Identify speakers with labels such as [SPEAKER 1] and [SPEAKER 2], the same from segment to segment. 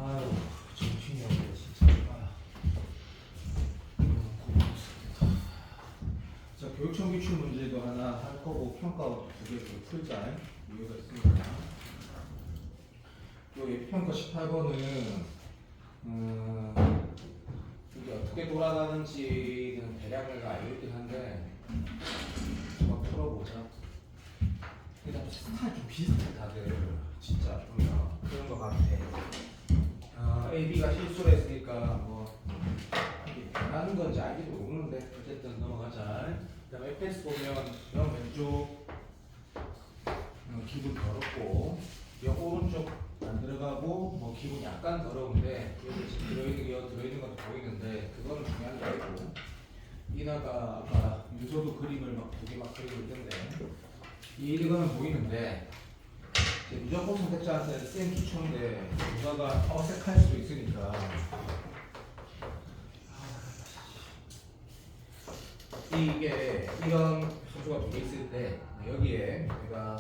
[SPEAKER 1] 아유, 정신이 없네 진짜. 자, 교육청 기출 문제도 하나 할 거고 평가 두 개 풀자. 이유가 있습니다. 요 평가 18번은 이게 어떻게 돌아가는지는 대략을 알고 있긴 한데 한번 풀어보자. 일단 스타일 좀 비슷해 다들. 진짜 좀 그런 거 같아. A, B가 실수를 했으니까 뭐 이게 변하는 건지 알기도 모르는데 어쨌든 넘어가자. 그 다음에 FS 보면 영 왼쪽 기분 더럽고 영 오른쪽 안 들어가고 뭐 기분 약간 더러운데 여기 지금 들어있는 것도 보이는데 그거는 중요한 게 아니고 이나가 아까 윤서도 그림을 막 두 개 막 그리고 있던데 이거는 보이는데 무조건 선택자한테 센 기초인데 누가가 어색할 수도 있으니까 이게 이런 수가 두 개 있을 때 여기에 내가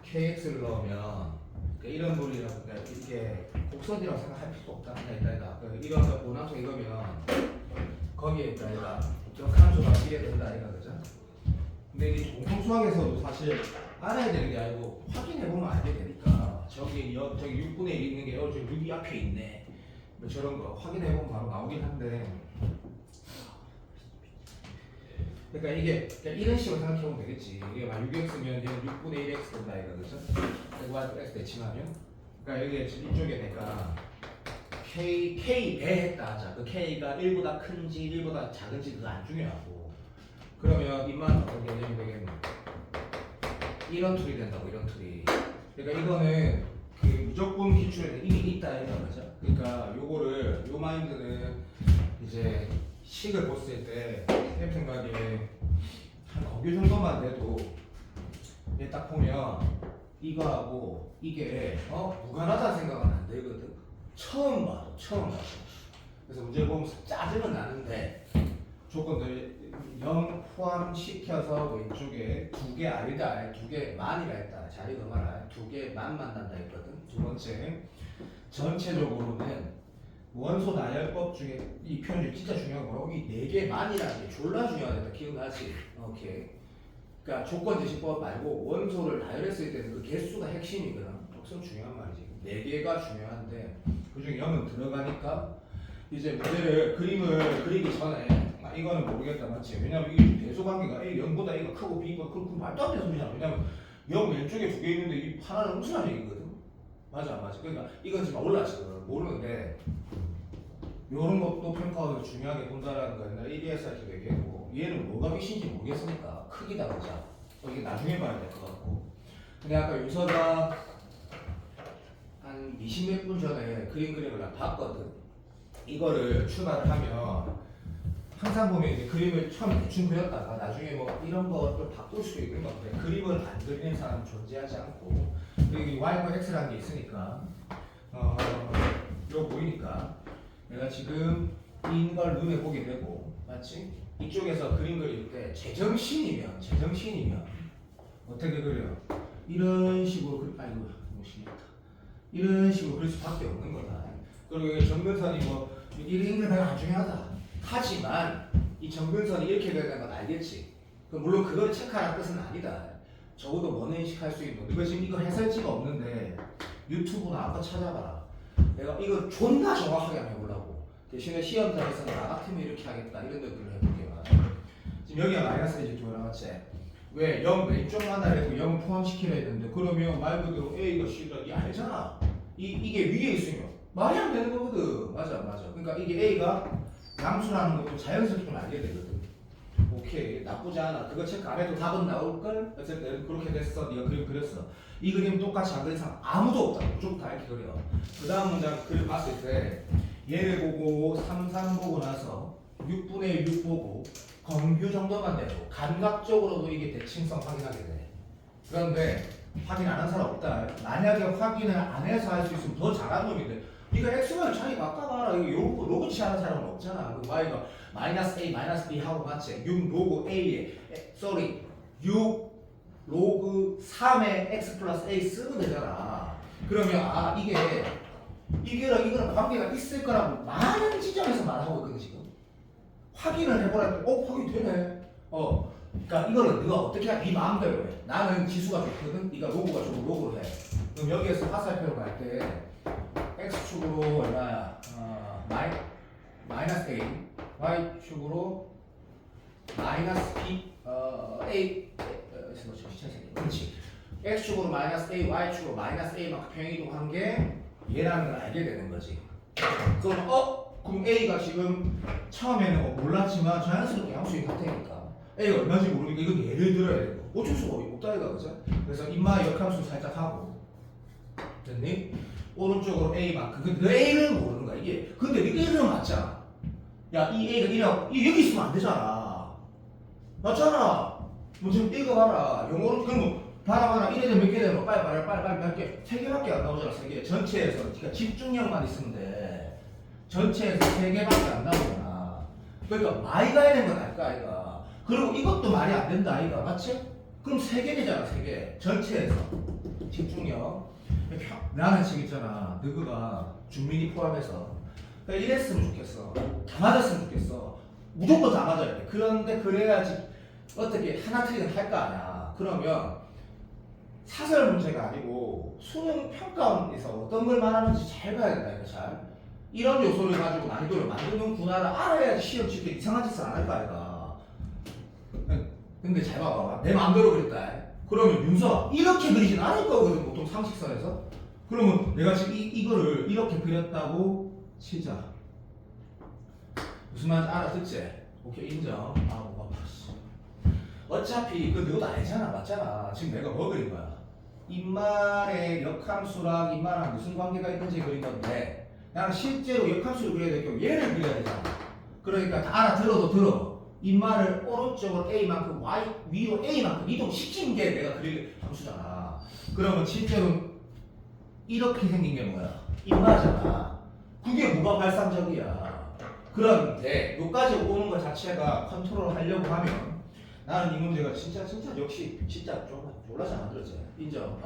[SPEAKER 1] KX를 넣으면 이런 물이라고 이렇게 곡선이라고 생각할 필요도 없다. 있다. 이런 원함수 이거면 거기에 있다 얘가 역함수가 이래 된다 이거 그죠? 근데 이 공통수학에서도 사실 알아야 되는 게 아니고 확인해 보면 알게 되니까 저기 6분의 1 있는 게 지금 6이 앞에 있네. 뭐 저런 거 확인해 보면 바로 나오긴 한데. 그러니까 이게 이런 식으로 생각해 보면 되겠지. 이게 막 6x면 얘는 6분의 1x 된다 이거 그죠? 그리고 x 대칭하면 그러니까 여기 이쪽에 내가 k 배했다 하자. 그 k가 1보다 큰지 1보다 작은지 그거 안 중요하고 그러면 입만 어떤 개념이 되겠노? 이런 툴이 된다고 이런 툴이. 그러니까 이거는 그 무조건 기출에 이미 있다 이거 그죠? 그러니까 요거를 요 마인드는 이제 식을 봤을 때 쌤 생각에 한 거기 정도만 돼도 얘 딱 보면 이거하고 이게 무관하다는 생각은 안 되거든. 처음 봐. 그래서 문제 보면 짜증은 나는데 조건들 0 포함시켜서 왼쪽에 두 개 아니다, 두 개 만이라 했다. 잘 읽어봐라. 두 개 만 만난다 했거든. 두 번째 전체적으로는 원소 나열법 중에 이 표현이 진짜 중요한 거고 이 네 개 만이라는 게 졸라 중요하다. 기억나지? 오케이. 그러니까 조건 제시법 말고 원소를 나열했을 때는 그 개수가 핵심이거든. 엄청 중요한 말이지. 네 개가 중요한데 그중에 0은 들어가니까 이제 문제를 그림을 그리기 전에 이거는 모르겠다 맞지? 왜냐면 이게 대소관계가 A 0보다 A가 크고 B가 크고 말도 안 되는 소리잖아. 왜냐면 0 왼쪽에 두 개 있는데 이 하나는 음수란 얘기거든. 맞아. 그러니까 이건 지금 올라지금 모르는데 이런 것도 평가가 중요하게 본다라는 거 옛날에 EBS 할 때도 얘기했고 얘는 뭐가 미신지 모르겠으니까 크기다 보자. 이게 나중에 봐야 될 것 같고. 근데 아까 윤서가 한 20몇 분 전에 그림을 나 봤거든. 이거를 출발을 하면 항상 보면 이제 그림을 처음에 대충 그렸다가 나중에 뭐 이런 것도 바꿀 수도 있는 건데 그림을 안 그리는 사람은 존재하지 않고 그리고 이 Y과 X라는 게 있으니까 이거 보이니까 내가 지금 이걸 눈에 보게 되고 맞지? 이쪽에서 그림 그릴 때 제정신이면 어떻게 그려? 이런 식으로 아이고 너무 심했다. 이런 식으로 그릴 수밖에 없는 거다. 그리고 정근선이 뭐 이런 게 별로 안 중요하다. 하지만 이 정근선이 이렇게 되는 건 알겠지. 물론 그걸 체크하라는 뜻은 아니다. 적어도 뭐는 인식할 수 있는. 이거 지금 이거 해설지가 없는데 유튜브나 아까 찾아봐라. 내가 이거 존나 정확하게 한번 해보려고. 대신에 시험장에서는 나 같으면 이렇게 하겠다 이런 것들을 해볼게. 지금 여기가 마이너스 이제 두 맞지? 왜 0 왼쪽만 하래도 0을 포함시키려 했는데 그러면 말 그대로 A가 C가 이 알잖아. 이게 위에 있으면 말이 안 되는 거거든. 맞아. 그러니까 이게 A가 양수라는 것도 자연스럽게 좀 알게 되거든. 오케이 나쁘지 않아. 그거 체크 안 해도 답은 나올걸? 어쨌든 그렇게 됐어. 네가 그림 그렸어. 이 그림 똑같이 안 그린 사람 아무도 없다. 무조건 다 이렇게 그려. 그 다음 문장 그림 봤을 때 얘를 보고 3 보고 나서 6분의 6 보고 검뷰 정도만 돼도 감각적으로도 이게 대칭성 확인하게 돼. 그런데 확인 안 한 사람 없다. 만약에 확인을 안 해서 할 수 있으면 더 잘한 놈인데 네가 X만 차이 바꿔봐라. 이거 로그 취하는 사람은 없잖아. 그 Y가 마이너스 A 마이너스 B 하고 맞지? 6 로그 A에 6 로그 3에 X 플러스 A 쓰면 되잖아. 그러면 이게 이거랑 이거랑 관계가 있을 거라고 많은 지점에서 말하고 있거든 지금. 확인을 해보라. 확인되네. 그러니까 이거는 네가 어떻게 해? 네 마음대로 해. 나는 지수가 좋거든. 네가 로그가 좋고 로그로 해. 그럼 여기에서 화살표로 갈 때 x축으로 얼마야? 마이너스 a, y축으로 마이너스 b, a, 그렇지. x축으로 마이너스 a, y축으로 마이너스 a만큼 평이동한 게 얘라는 걸 알게 되는 거지. 그럼 그럼 a가 지금 처음에는 몰랐지만 자연스럽게 함수인 상태니까 a가 얼마인지 모르니까 이건 예를 들어야 되고 어쩔 수가 없다 이거 그죠? 그래서 인마 역함수 살짝 하고 됐니? 오른쪽으로 a만큼 그 a를 모르는 거야 이게. 근데 네가 1은 맞잖아. 야 이 a가 1하고 여기 있으면 안 되잖아. 맞잖아. 뭐 지금 읽어봐라. 영어로 그러면 봐라 1에 대한 몇 개 되면 빨리 몇 개. 3개밖에 안 나오잖아. 3개. 전체에서 그러니까 집중력만 있으면 돼. 전체에서 3개밖에 안 나오잖아. 그러니까 많이 가야 되는 건 알까 아이가. 그리고 이것도 말이 안 된다 아이가. 맞지? 그럼 3개 되잖아. 3개. 전체에서 집중력. 나는 지금 있잖아. 너가 준민이 포함해서 그러니까 이랬으면 좋겠어. 다 맞았으면 좋겠어. 무조건 다 맞아야 돼. 그런데 그래야지 어떻게 하나 틀리든 할 거 아니야. 그러면 사설 문제가 아니고 수능 평가원에서 어떤 걸 말하는지 잘 봐야 된다. 이거 잘. 이런 요소를 가지고 난이도를 만드는구나를 알아야지 시험 칠 때 이상한 짓을 안 할 거 아이가. 근데 잘 봐봐. 내 마음대로 그랬다. 그러면 윤서 이렇게 그리진 않을 거거든. 보통 상식선에서. 그러면 내가 지금 이거를 이렇게 그렸다고 치자. 무슨 말인지 알아듣지? 오케이 인정. 뭐 어차피 그 너도 알잖아. 맞잖아. 지금 내가 뭐 그린 거야? 인말의 역함수랑 인말랑 무슨 관계가 있는지 그린 건데 나는 실제로 역함수를 그려야 될 경우 얘를 그려야 되잖아. 그러니까 다 알아들어도 들어. 인말을 오른쪽으로 A만큼 Y 위로 A만큼 이동시킨 게 내가 그릴 함수잖아. 그러면 실제로 이렇게 생긴 게 뭐야? 인마잖아. 그게 뭐가 발상적이야. 그런데 여기까지 오는 것 자체가 컨트롤 하려고 하면 나는 이 문제가 진짜 역시 진짜 졸라 잘 만들었지. 인정.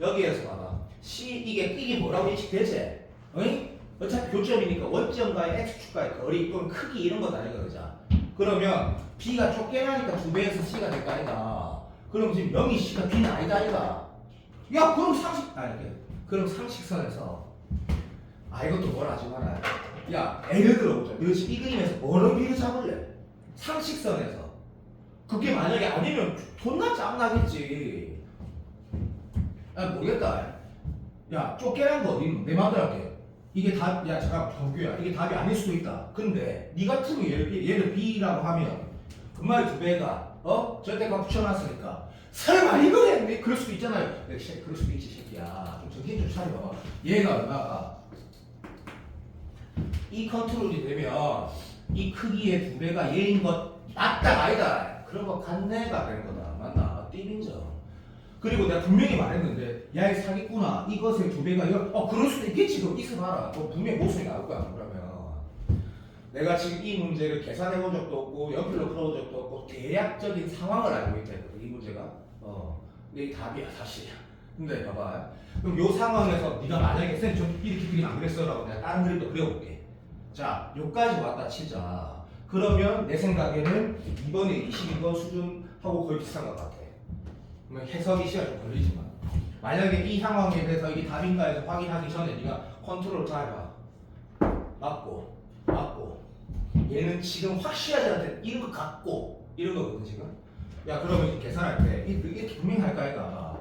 [SPEAKER 1] 여기에서 봐봐. 이게 뭐라고 인식되지? 어이? 어차피 교점이니까 원점과의 x축과의 거리 또는 크기 이런 건 아니가 그죠? 그러면 b가 쫓겨나니까 2배에서 c가 될 거 아니다. 그럼 지금 0이 c가 b는 아니다 아이가. 야 그럼 그럼 상식선에서 이것도 뭘 하지 마라. 야 예를 들어보자. 너 지금 이 그림에서 뭐로 b를 잡을래? 상식선에서. 그게 만약에 아니면 존나 짱나겠지. 모르겠다. 야 쫓겨난 거 어디 있노? 내 맘대로 할게. 이게 답, 야 잠깐 정규야. 이게 답이 아닐 수도 있다. 근데 니 같으면 얘를 B라고 하면 금마의 2배가 절대값 붙여놨으니까 설마 이거겠니? 그럴 수도 있잖아요. 그럴 수도 있지 새끼야. 좀 정신 좀 차려봐. 얘가 얼마가 이 컨트롤이 되면 이 크기의 2배가 얘인 것 맞다 아니다. 그런 거 간내가 되는 거다. 맞나? 띠민정. 그리고 내가 분명히 말했는데 야 이 사기꾼아 이것의 2배가 이거 그럴 수도 있겠지. 그럼 있어봐라. 분명히 모순이 나올 거야. 그러면 내가 지금 이 문제를 계산해 본 적도 없고 연필로 풀어본 적도 없고 대략적인 상황을 알고 있다 했거든. 이 문제가 근데 이 답이야 사실. 근데 봐봐. 그럼 요 상황에서 네가 만약에 쌤 좀 이렇게 그림 안 그랬어라고 내가 다른 그림도 그려볼게. 자 요까지 왔다 치자. 그러면 내 생각에는 이번에 22번 수준하고 거의 비슷한 것 같아. 해석이 시간 좀 걸리지만 만약에 이 상황에 대해서 이게 답인가 해서 확인하기 전에 네가 컨트롤 다 해봐. 맞고 얘는 지금 확실하지 않을 때 이런 거 같고 이런 거거든 지금. 야 그러면 이제 계산할 때 이렇게 분명히 할까 아이가.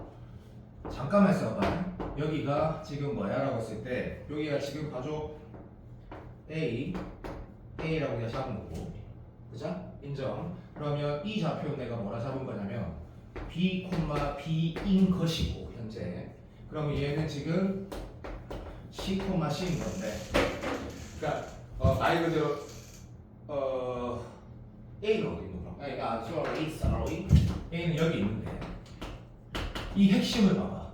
[SPEAKER 1] 잠깐만 있어봐. 여기가 지금 뭐야 라고 했을 때 여기가 지금 가족 A라고 내가 잡은 거고 그죠? 인정. 그러면 이 좌표는 내가 뭐라 잡은 거냐면 B, B인 것이고 현재. 그러면 얘는 지금 C, C인 건데. 그러니까 말 그대로 A는 어디 있는 거야? sorry. A는 여기 있는데 이 핵심을 봐봐.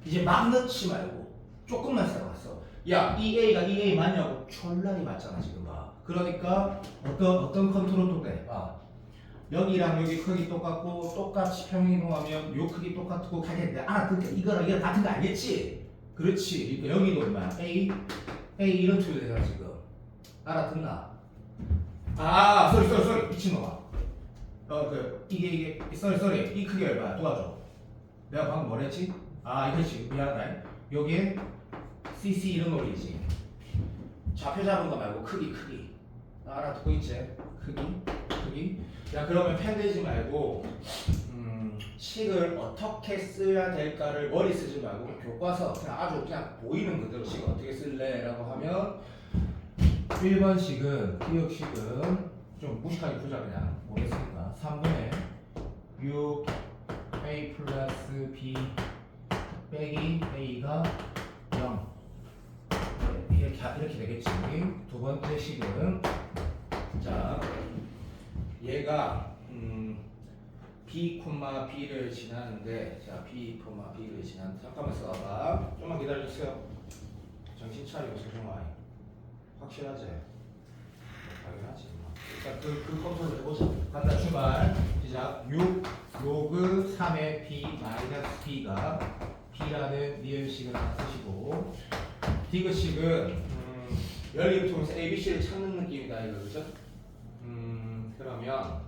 [SPEAKER 1] 이제 막 넣지 말고 조금만 생각했어. 야, 이 A가 이 A 맞냐고 졸라리 맞잖아 지금 봐. 그러니까 어떤 컨트롤도 돼. 여기랑 여기 크기 똑같고 똑같이 평행이동하면 요 크기 똑같고 가겠는데 알아듣게 이거랑 이거랑 같은 거 알겠지? 그렇지. 그러니까 여기도 얼마야? A 이런 투표 되잖아 지금. 알아듣나? 아, 쏘리 미친놈아. 이게 쏘리 이 크기 얼마야? 도와줘. 내가 방금 뭐랬지? 아, 이거지. 미안하다. 여기에 CC 이런 놈이지. 좌표 잡은 거 말고 크기. 알아듣고 있지? 크기. 야, 그러면 펜 대지 말고 식을 어떻게 써야 될까를 머리 쓰지 말고 교과서 그냥 아주 그냥 보이는 그대로 식 어떻게 쓸래라고 하면 1번 식은 기억식은 좀 무식하게 풀자 그냥 모르겠으니까 3분의 6 a 플러스 b 빼기 a가 0 이렇게 되겠지. 두 번째 식은 자 얘가 b, b를 지나는데 자 b, b를 지나는데 잠깐만 써봐. 좀만 기다려주세요. 정신 차리고 소중하게. 확실하지? 당연하지. 자, 그 컨트롤 해보자. 간다 출발. 시작. 6 로그 3의 b 마이너스 b가 b라는 리얼식을 하나 쓰시고 디귿식은 열림을 통해서 a, b, c를 찾는 느낌이다 이거 그죠? 그러면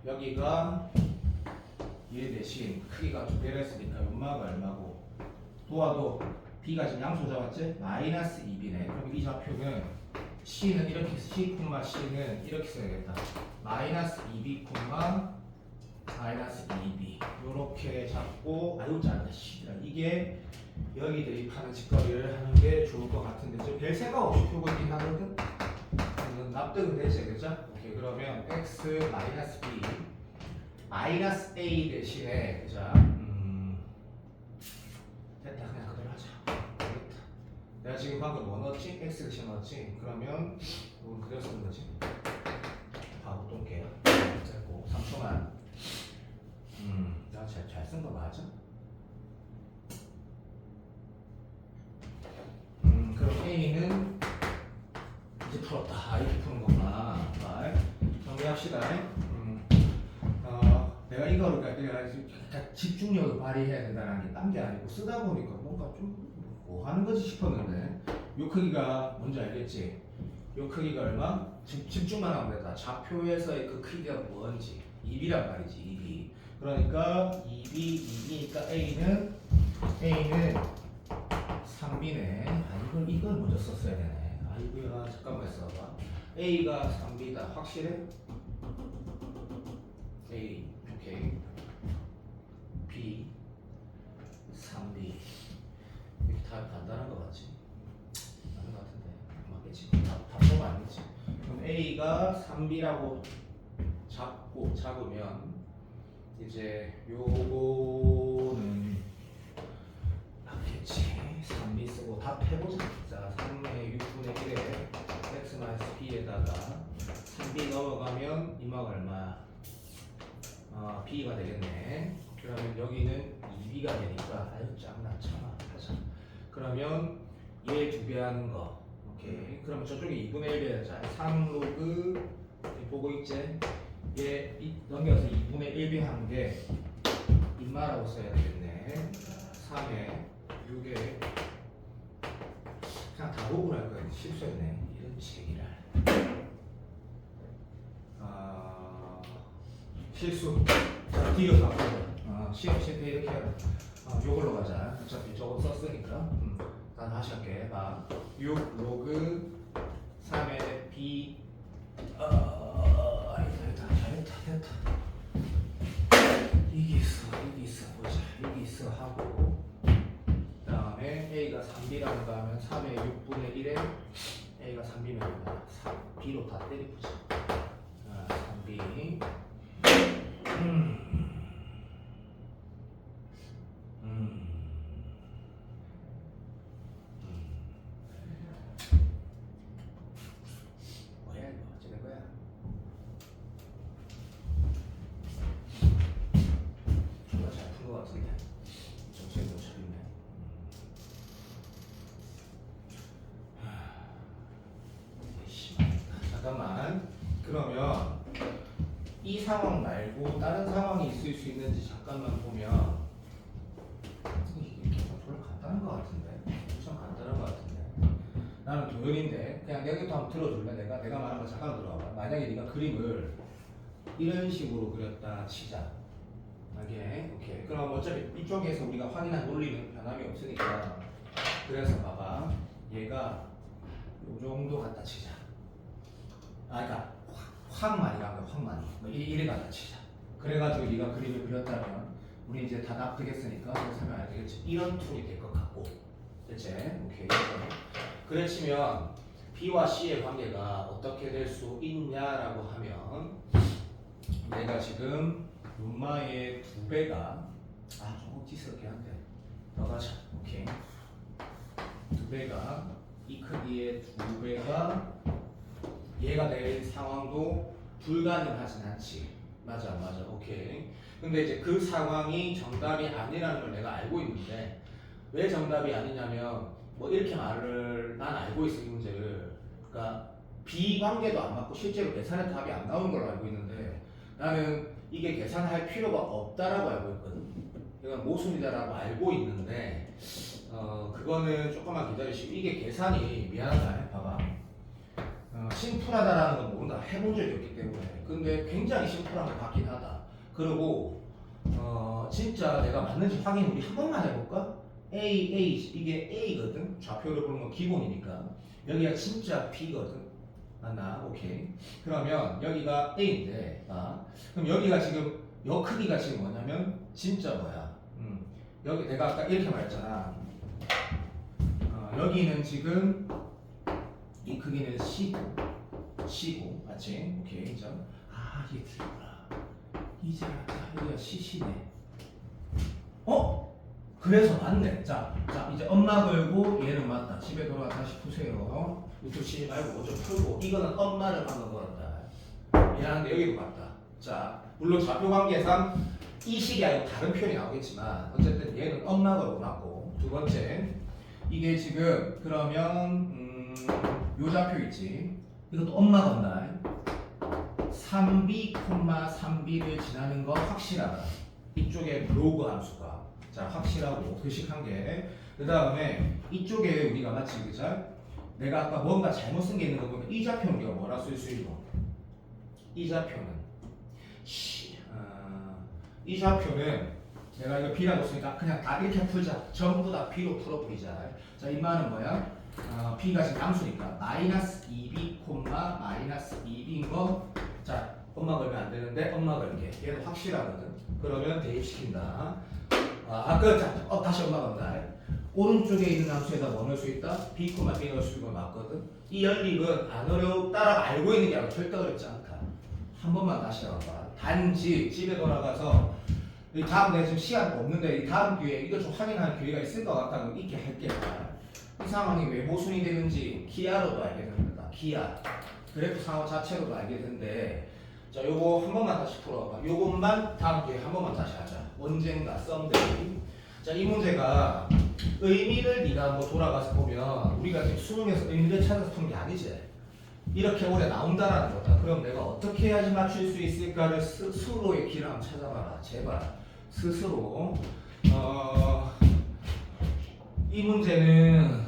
[SPEAKER 1] 여기가 얘 대신 크기가 두 배를 했으니까 연마가 얼마고 도와도 b가 지금 양수 잡았지? 마이너스 2b네. 그럼 이 좌표는 c는 이렇게 c,c는 이렇게 써야겠다. 마이너스 2b, 마이너스 2b 요렇게 잡고 아유 짜증나 씨들아. 이게 여기 대입하는 직거리를 하는 게 좋을 것 같은데 지금 별 생각 없이 표고 있긴 하거든? 납득은 되지 그죠? 오케이 그러면 x 마이너스 b 마이너스 a 대신에 그죠? 됐다 그냥 그대로 하자. 됐다. 내가 지금 방금 뭐 넣었지? x 대신 넣었지? 그러면 이건 그대로 쓰는 거지. 바보 똥개야. 됐고 3초만. 나 잘 쓴 거 맞아? 그럼 a는 이제 풀었다. 이렇게 푸는 거구나. 정리합시다. 내가 이거를 내가 집중력을 발휘해야 된다는 게 딴 게 아니고 쓰다 보니까 뭔가 좀 뭐 하는 거지 싶었는데 요 크기가 뭔지 알겠지? 요 크기가 얼마? 집중만 하면 된다. 좌표에서의 그 크기가 뭔지 2b란 말이지. 2b. 그러니까 2b니까 a는 3b네. 아 이걸 먼저 썼어야 되네. 아이고야 잠깐만 있어봐. a가 3b다. 확실해? a 오케이. b 3b 이렇게 다 간단한 거 맞지? 맞는 거 같은데 맞겠지? 답법 아니지? 그럼 a가 3b라고 잡으면 이제 요거는 맞겠지. 3b 쓰고 답해보자. 자 3의 6분의 1에 x 마이너스 b에다가 3b 넘어가면 이마가 얼마야? b가 되겠네. 그러면 여기는 2b가 되니까 아유 짱나 참아 하자. 그러면 얘 2배 하는 거 오케이. 그러면 저쪽에 2분의 1 배자 3 로그 보고 있지? 얘 넘겨서 2분의 1배 하는 게 인마라고 써야 되겠네. 3에 6에 그냥 다 보고 할 거야. 실수했네. 이런 제기랄. 실수. 자, 뒤로 바꿔. 시험 실패 이렇게 해라. 요걸로 가자. 어차피 저거 썼으니까. 나 다시 할게. 봐. 6 로그 3의 b. 잘했다. 이게 있어. 보자. 여기 있어 하고. 그 다음에 a가 3b라고 하면 3의 6분의 1에 a가 3b면 얼마야? 3b로 다 때리보자. 3b. 뭐야 이거 어쩌는 거야? 정말 잘 푼 거 같은데 정신이 못 차리네. 잠깐만. 그러면 이 상황 말고 다른 상황이 있을 수 있는지 잠깐만 보면 이렇게 돌아가. 나는 도현인데 그냥 내가부터 한번 들어줄래? 내가 말한 거 잠깐 들어봐. 만약에 네가 그림을 이런 식으로 그렸다 치자. 오케이. 그럼 어차피 이쪽에서 우리가 확인한 논리는 변함이 없으니까 그래서 봐봐. 얘가 요 정도 갖다 치자. 그러니까 확 많이 간 거야. 확 많이. 이래 갖다 치자. 그래가지고 네가 그림을 그렸다면 우리 이제 다 납득했으니까 설명 안 되겠지. 이런 툴이 될 것 같고. 됐지? 오케이. 그래 치면 B와 C의 관계가 어떻게 될 수 있냐라고 하면 내가 지금 룸마의 2배가 좀 억지스럽게 한데 더 가자. 오케이. 2배가 이 크기의 2배가 얘가 될 상황도 불가능하진 않지. 맞아. 오케이. 근데 이제 그 상황이 정답이 아니라는 걸 내가 알고 있는데 왜 정답이 아니냐면 뭐 이렇게 말을 난 알고 있어 이 문제를. 그러니까 비관계도 안 맞고 실제로 계산의 답이 안 나오는 걸로 알고 있는데 나는 이게 계산할 필요가 없다라고 알고 있거든. 이건 모순이다라고 알고 있는데 그거는 조금만 기다리시고 이게 계산이 미안하다. 봐봐. 심플하다라는 건 모른다. 해본 적이 없기 때문에. 근데 굉장히 심플한 것 같긴 하다. 그리고 진짜 내가 맞는지 확인 우리 한 번만 해볼까? A 이게 A거든. 좌표를 보는 건 기본이니까. 여기가 진짜 B거든. 맞나? 오케이. 그러면 여기가 A인데, 그럼 여기가 지금 여 크기가 지금 뭐냐면 진짜 뭐야? 여기 내가 아까 이렇게 말했잖아. 여기는 지금 이 크기는 C고, 맞지? 오케이, 그죠? 이게 틀렸구나. 이제 여기가 C네. 그래서 맞네. 자, 이제 엄마 걸고 얘는 맞다. 집에 돌아가 다시 푸세요. 유튜브 치지 말고 좀 풀고. 이거는 엄마를 방금 걸었다. 미안한데 여기도 맞다. 자, 물론 좌표 관계상 이 식이 아니고 다른 표현이 나오겠지만 어쨌든 얘는 엄마 걸고 맞고. 두 번째, 이게 지금 그러면 요 좌표 있지. 이것도 엄마 건다. 3b, 3b를 지나는 거 확실하다. 이쪽에 로그 함수가. 자, 확실하고 표식한 게. 그 다음에 이쪽에 우리가 마치 그죠? 내가 아까 뭔가 잘못 쓴 게 있는 거 보면 이 좌표는 우리가 뭐라 쓸 수 있노? 이 좌표는 이 좌표는 내가 이거 B라고 쓰니까 그냥 다 이렇게 풀자. 전부 다 B로 풀어버리자. 자, 이 말은 뭐야? B가 지금 함수니까 마이너스 2B, 마이너스 2B인 거. 자, 엄마 걸면 안 되는데 엄마 걸게. 얘는 확실하거든. 그러면 대입시킨다. 다시 엄마 건다. 오른쪽에 있는 함수에다 뭐 넣을 수 있다? B, B 넣을 수 있는 거 맞거든. 이 연립은 안 어렵다라고 알고 있는 게 아니라 절대 어렵지 않다. 한 번만 다시 해봐. 단지 집에 돌아가서 다음 내가 지금 시간 없는데 이 다음 기회에 이거 좀 확인하는 기회가 있을 것 같다고 있게 할게. 이 상황이 왜 모순이 되는지 기하로도 알게 됩니다. 기하. 그래프 상호 자체로도 알게 되는데 자, 요거 한 번만 다시 풀어봐. 요것만 다음 기회에 한 번만 다시 하자. 언젠가 썸데이. 자, 이 문제가 의미를 네가 한번 돌아가서 보면 우리가 지금 수능에서 의미를 찾아서 푸는 게 아니지. 이렇게 오래 나온다라는 거다. 그럼 내가 어떻게 해야지 맞출 수 있을까를 스스로의 길을 한번 찾아봐라. 제발 스스로. 이 문제는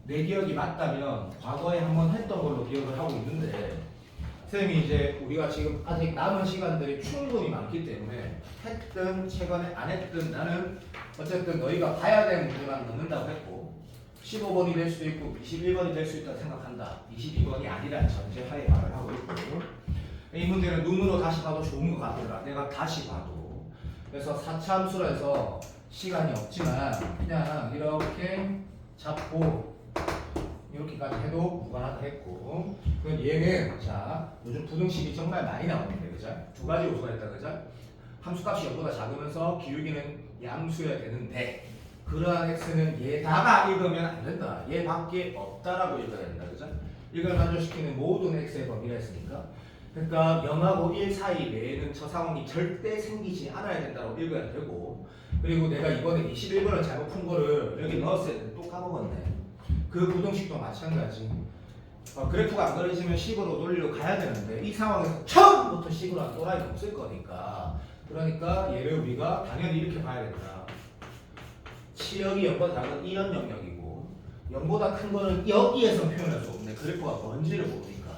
[SPEAKER 1] 내 기억이 맞다면 과거에 한번 했던 걸로 기억을 하고 있는데 선생님이 이제 우리가 지금 아직 남은 시간들이 충분히 많기 때문에 했든 최근에 안 했든 나는 어쨌든 너희가 봐야 되는 문제만 넣는다고 했고 15번이 될 수도 있고 21번이 될 수 있다고 생각한다. 22번이 아니라는 전제하에 말을 하고 있고 이 문제는 눈으로 다시 봐도 좋은 것 같더라. 내가 다시 봐도. 그래서 4차 함수라 해서 시간이 없지만 그냥 이렇게 잡고 이렇게까지 해도 무관하다 했고 그럼 얘는 자 요즘 부등식이 정말 많이 나오는데 그죠? 두 가지 요소가 있다 그죠? 함수값이 0보다 작으면서 기울기는 양수여야 되는데 그러한 x는 얘다가 읽으면 안 된다. 얘 밖에 없다라고 읽어야 된다 그죠? 이걸 만족시키는 모든 x의 범위가 있으니까 그러니까 0하고 1 사이 내에는 저 상황이 절대 생기지 않아야 된다고 읽어야 되고 그리고 내가 이번에 21번을 잘못 푼 거를 여기 넣었을 때 또 까먹었네. 그 부등식도 마찬가지. 그래프가 안 그려지면 식으로 논리로 가야 되는데 이 상황에서 처음부터 식으로 한 또라이가 없을 거니까 그러니까 얘를 우리가 당연히 이렇게 봐야 된다. 치역이 0보다 작은 이런 영역이고 0보다 큰 거는 여기에서 표현할 수 없네. 그래프가 뭔지를 모르니까.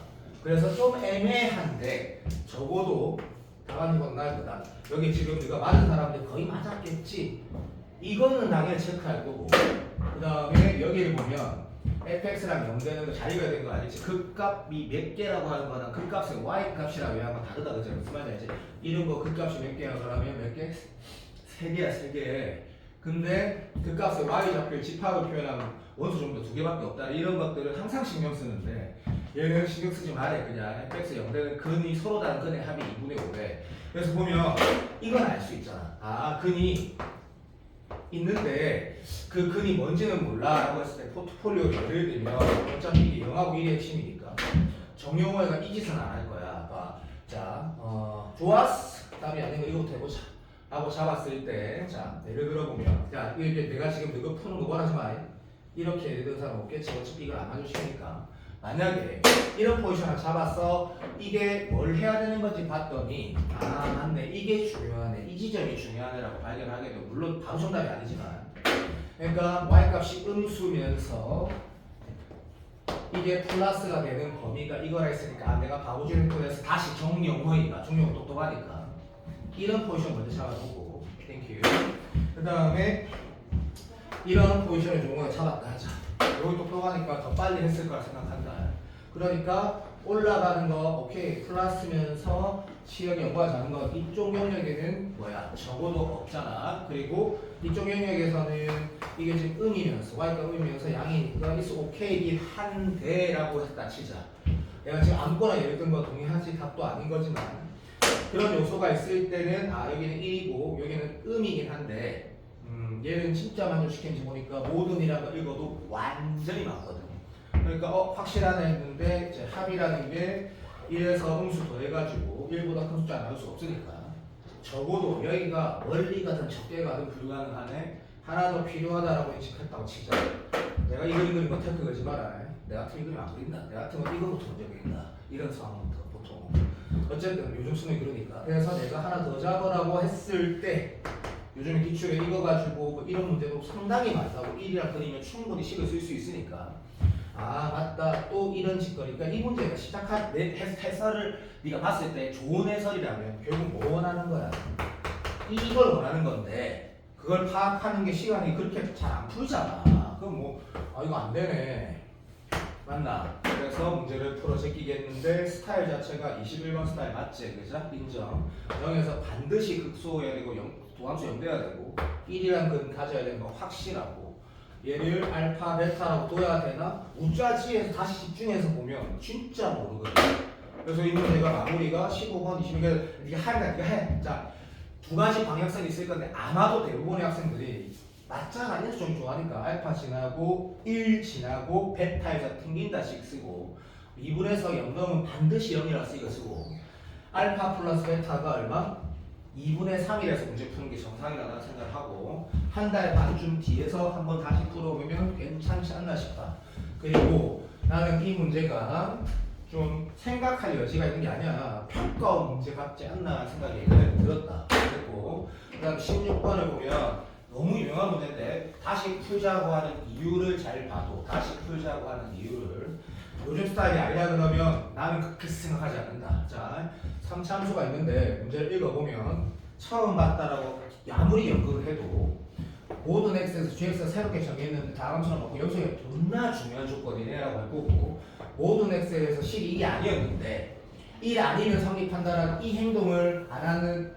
[SPEAKER 1] 그래서 좀 애매한데 적어도 답안이건 나을 거다. 여기 지금 네가 맞은 사람들 거의 맞았겠지. 이거는 당연히 체크할 거고. 그 다음에 여기를 보면 fx랑 0 되는 거 잘 읽어야 되는 거 알겠지? 극값이 몇 개라고 하는 거랑 극값의 y 값이라고 하는 건 다르다 그죠? 무슨 말인지 알지? 이런 거 극값이 몇 개야 그러면 몇 개? 3개야 3개. 근데 극값의 y 좌표의 집합을 표현하면 원소 정도 2개밖에 없다. 이런 것들은 항상 신경 쓰는데 얘는 신경 쓰지 말아요. 그냥 fx 0 되는 근이 서로 다른 근의 합이 2분의 5래. 그래서 보면 이건 알 수 있잖아. 아 근이 있는데 그 근이 뭔지는 몰라 라고 했을 때 포트폴리오 예를 들면 어차피 이게 0하고 1의 핵심이니까 정용호가 이 짓은 안 할 거야. 봐. 자, 좋았어. 답이 아닌 거 이거부터 해보자. 하고 잡았을 때, 자, 예를 들어보면, 자, 이게 내가 지금 이거 푸는 거 뭐라지 마. 이렇게 예를 드는 사람 없겠지. 어차피 이걸 안 맞으시니까. 만약에 이런 포지션을 잡았어. 이게 뭘 해야 되는 건지 봤더니, 아, 맞네. 이게 중요하네. 이 지점이 중요하네라고 발견하게 되고, 물론 바로 정답이 아니지만. 그러니까 y값이 음수면서 이게 플러스가 되는 범위가 이거라 했으니까 내가 바보질 했고해서 다시 정용호니까 정용호 똑똑하니까 이런 포지션 먼저 잡아보고 땡큐. 그 다음에 이런 포지션을 종호가 잡았다 하자. 여기 똑똑하니까 더 빨리 했을 거라 생각한다. 그러니까 올라가는 거 오케이 플러스면서 시력이 연구하지 않은 거 이쪽 영역에는 뭐야 적어도 없잖아. 그리고 이쪽 영역에서는 이게 지금 음이면서 y가 음이면서 양이니까 is okay이긴 한데 라고 했다 치자. 내가 지금 아무거나 예를 든 거 동의하지 답도 아닌 거지만 그런 요소가 있을 때는 아 여기는 1이고 여기는 음이긴 한데 얘는 진짜 만족시키는지 보니까 모든이라는 거 읽어도 완전히 맞거든. 그러니까 확실하다 했는데 이제 합이라는 게 1에서 음수 더해가지고 1보다 큰 숫자 나올 수 없으니까 적어도 여기가 멀리 가든 적게 가든 불가능하네. 하나 더 필요하다라고 인식했다고 치자. 내가 이거 그린 거 테크 그리지 마라. 내 같은 이거 안 그린다. 내 같은 건 이거부터 먼저 그린다. 이런 상황부터 보통. 어쨌든 요즘 수능이 그러니까. 그래서 내가 하나 더 잡으라고 했을 때 요즘에 기출에 이거 가지고 뭐 이런 문제도 상당히 많다고 1이랑 그리면 충분히 식을 쓸 수 있으니까 아 맞다 또 이런 짓거리니까 이 문제가 시작한 내 해설을 네가 봤을 때 좋은 해설이라면 결국 뭐 원하는 거야? 이걸 원하는 건데 그걸 파악하는 게 시간이 그렇게 잘 안 풀잖아. 그럼 뭐 아 이거 안 되네 맞나? 그래서 문제를 풀어 제끼겠는데 스타일 자체가 21번 스타일 맞지? 그죠? 인정. 0에서 반드시 극소해야 되고 도함수 0 돼야 되고 1이란 근 가져야 되는 거 확실하고 얘를 알파 베타라고 둬야 되나? 우짜지에서 다시 집중해서 보면 진짜 모르거든. 그래서 이 문제가 마무리가 15번 21번 네가 하니까 네가 해. 자, 두 가지 방향성이 있을 건데 아마도 대부분의 학생들이 맞자가 아니어서 좀 좋아하니까 알파 지나고 1 지나고 베타에서 튕긴다씩 쓰고 2분에서 0 넣으면 반드시 0이라서 이거 쓰고 알파 플러스 베타가 얼마? 2분의 3이라서 문제 푸는 게 정상이라고 생각을 하고 한 달 반쯤 뒤에서 한번 다시 풀어보면 괜찮지 않나 싶다. 그리고 나는 이 문제가 좀 생각할 여지가 있는 게 아니야. 평가원 문제 같지 않나 생각이 들었다. 그리고 그 다음 16번을 보면 너무 유명한 문제인데 다시 풀자고 하는 이유를 잘 봐도 다시 풀자고 하는 이유를 요즘 스타일이 아니라 그러면 나는 그렇게 생각하지 않는다. 자, 3차함수가 있는데 문제를 읽어보면 처음 봤다라고 아무리 연구를 해도 모든 x에서 gx가 새롭게 정해있는데 다음처럼 없고 여기서 존나 중요한 조건이네라고 할 거고 모든 x에서 식이 1이 아니었는데 1 아니면 성립한다라는 이 행동을 안 하는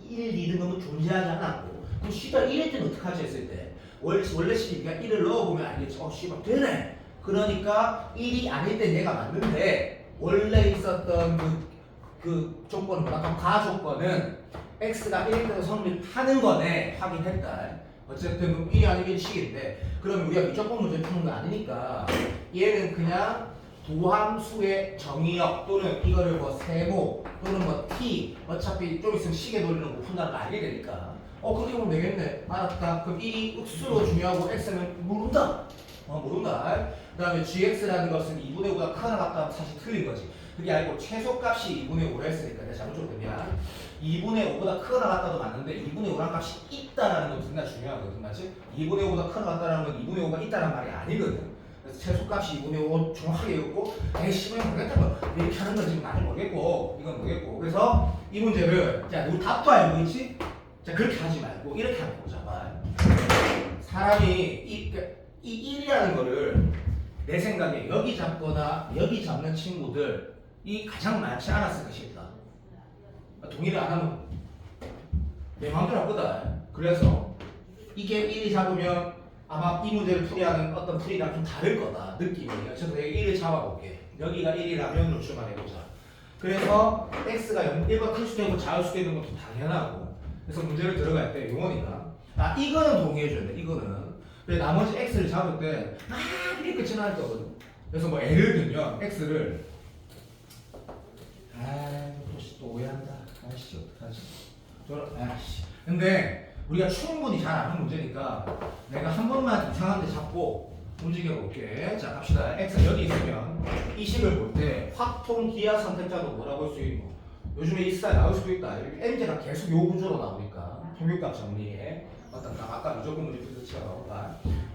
[SPEAKER 1] 1, 2는 너무 존재하지 않았고 그럼 씨발 1일 때는 어떡하지 했을 때 원래 식이니까 1을 넣어보면 알겠지. 씨발 되네. 그러니까 1이 아닐 때 얘가 맞는데 원래 있었던 그 조건은 뭐라 가조건은 x가 1일 때도 성립하는 거네 확인했다. 어쨌든 1이 아니면 식인데 그러면 우리가 미적분 문제 푸는 거 아니니까 얘는 그냥 도함수의 정의역 또는 이거를 뭐 세모 또는 뭐 t 어차피 좀 있으면 식에 돌리는 거 푼다는 거 알게 되니까 그렇게 보면 되겠네. 알았다. 그럼 1이 억수로 중요하고 x는 모른다. 모른다. 그 다음에 gx라는 것은 2분의 5가 크거나 같다 사실 틀린 거지. 그게 아니고 최소값이 2분의 5라 했으니까 내가 잘못 적으면 2분의 5보다 크거나 같다도 맞는데 2분의 5라는 값이 있다라는 건 정말 중요하거든. 맞지? 2분의 5보다 크거나 같다라는 건 2분의 5가 있다는 말이 아니거든. 그래서 최소값이 2분의 5 정확하게 읽고 에이 씨발 모르겠다 뭐 이렇게 하는 건 지금 나는 모르겠고 이건 모르겠고 그래서 이 문제를 자 우리 답도 알고 있지? 자 그렇게 하지 말고 이렇게 한번 보자 봐. 사람이 이 1이라는 거를 내 생각에 여기 잡거나 여기 잡는 친구들이 가장 많지 않았을 것이다. 동의를 안 하면 내 마음대로 할 거다. 그래서 이게 1이 잡으면 아마 이 문제를 풀이하는 어떤 풀이랑 좀 다를 거다. 느낌이. 그래서 내가 1을 잡아볼게. 여기가 1이라면 노출만 해보자. 그래서 x가 1과 클 수도 있고 작을 수도 있는 것도 당연하고 그래서 문제를 들어갈 때 용원이가 이거는 동의해줘야 돼. 이거는 근데 나머지 x를 잡을 때 이렇게 지나갈 거거든. 그래서 뭐 예를 들면 x를 또 오해한다. 아이씨 어떡하지? 아이씨. 근데 우리가 충분히 잘 아는 문제니까 내가 한 번만 이상한 데 잡고 움직여 볼게. 자 갑시다. x가 여기 있으면 이 식을 볼 때 확통 기하 선택자도 뭐라고 할 수 있고 요즘에 이 스타일 나올 수도 있다. m제가 계속 요 구조로 나오니까 평균값 정리에 아까 무조건 문제 풀처럼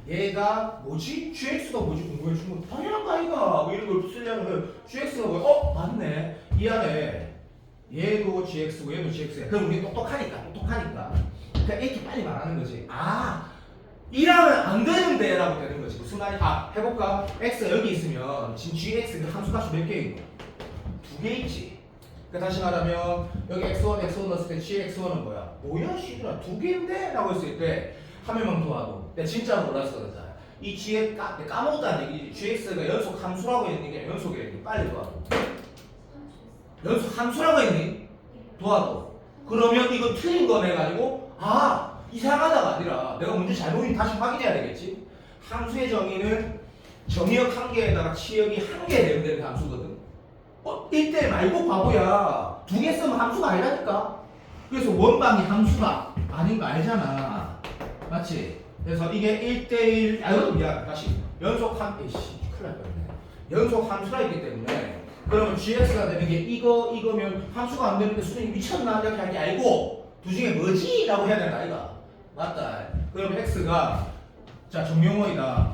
[SPEAKER 1] 얘가 뭐지? gx가 뭐지? 궁금해 주면 당연한 거 아이가 뭐 이런 걸 쓰려면 gx가 뭐야? 맞네. 이 안에 얘도 gx고 얘도 gx야. 그럼 우리 똑똑하니까 그러니까 이렇게 빨리 말하는 거지. 이라면 안 되는데 라고 되는 거지. 무슨 말이 해볼까? x가 여기 있으면 지금 gx 그 함수값이 몇 개인 거야? 2개 있지. 그러니까 다시 말하면 여기 x1 넣었을 때 gx1은 뭐야 씨들아 2개인데? 라고 했을 때 한 명만 도와도 내가 진짜로 몰라서 그러자. 이 gx 까먹었다는 얘기. gx가 연속 함수라고 했는 게 연속이래. 빨리 도와도. 연속 함수라고 했니? 도와도. 그러면 이거 틀린 거네 해가지고 이상하다가 아니라 내가 문제 잘못인 다시 확인해야 되겠지. 함수의 정의는 정의역 1개에다가 치역이 1개 내용되는 함수거든. 1대 말고 바보야. 2개 쓰면 함수가 아니라니까. 그래서 원방이 함수가 아닌 거 알잖아. 맞지? 그래서 이게 1대1 미안 다시 연속 큰일 날 뻔했네. 연속 함수라 있기 때문에 그러면 gx가 되는 게 이거면 함수가 안 되는데 수능이 미쳤나 이렇게 하기 알고 두 중에 뭐지? 라고 해야 되는 아이가. 맞다. 그러면 x가 자 정명원이다.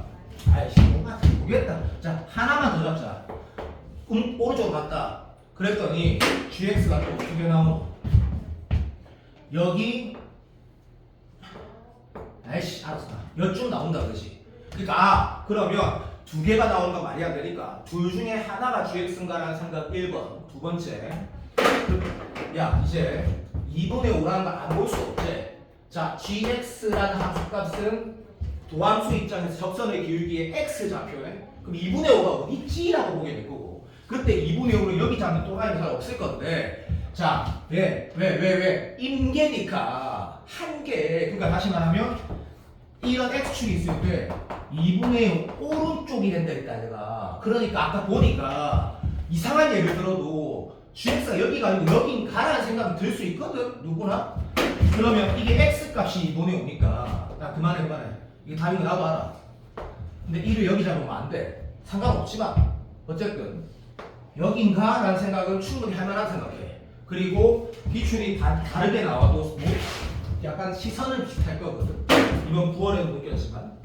[SPEAKER 1] 뭔가 모르겠다. 자 하나만 더 잡자. 오른쪽으로 갔다. 그랬더니 gx가 또 어떻게 나오노? 여기 알았어. 여쭈 나온다 그지? 그러니까 그러면 2개가 나오는 건 말이 안 되니까 둘 중에 하나가 gx인가라는 생각 1번. 두 번째 야 이제 2분의 5라는 걸 안 볼 수 없지. 자 gx라는 함수값은 도함수 입장에서 접선의 기울기에 x 좌표에 그럼 2분의 5가 어디 있지? 라고 보게 될 거고 그때 2분의 5를 여기 잡는 또라이는 잘 없을 건데 자 왜 임계니까 한 개. 그러니까 다시 말하면 이런 x축이 있을 때 2분의 5 오른쪽이 된다 했다 내가. 그러니까 아까 보니까 이상한 예를 들어도 gx가 여기가 아니고 여긴 가라는 생각이 들 수 있거든 누구나. 그러면 이게 x 값이 2분의 5니까 야 그만해 이게 답인 거 나도 알아. 근데 이를 여기 잡으면 안 돼. 상관없지만 어쨌든 여긴가? 라는 생각은 충분히 할 만한 생각해. 그리고 기출이 다르게 나와도 뭐 약간 시선은 비슷할 거거든. 이번 9월에도 느꼈지만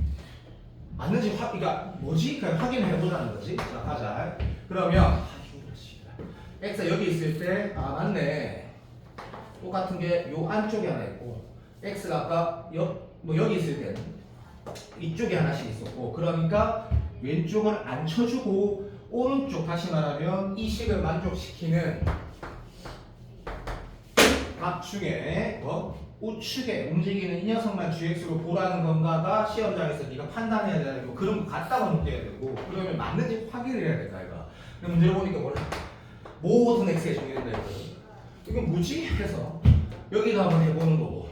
[SPEAKER 1] 맞는지 그러니까 뭐지? 그냥 확인을 해보자는 거지. 자 가자. 그러면 x가 여기 있을 때 맞네. 똑같은 게 요 안쪽에 하나 있고 x가 아까 여기 있을 때는 이쪽에 하나씩 있었고 그러니까 왼쪽을 안 쳐주고 오른쪽 다시 말하면 이 식을 만족시키는 값 중에 우측에 움직이는 이 녀석만 gx로 보라는 건가가 시험장에서 네가 판단해야 되고 그런 거 갖다가 놓게야 되고 그러면 맞는지 확인을 해야 될까 이거. 근데 문제를 보니까 뭐래? 모든 x에 정의된다 이거든. 이게 뭐지? 해서 여기도 한번 해보는 거고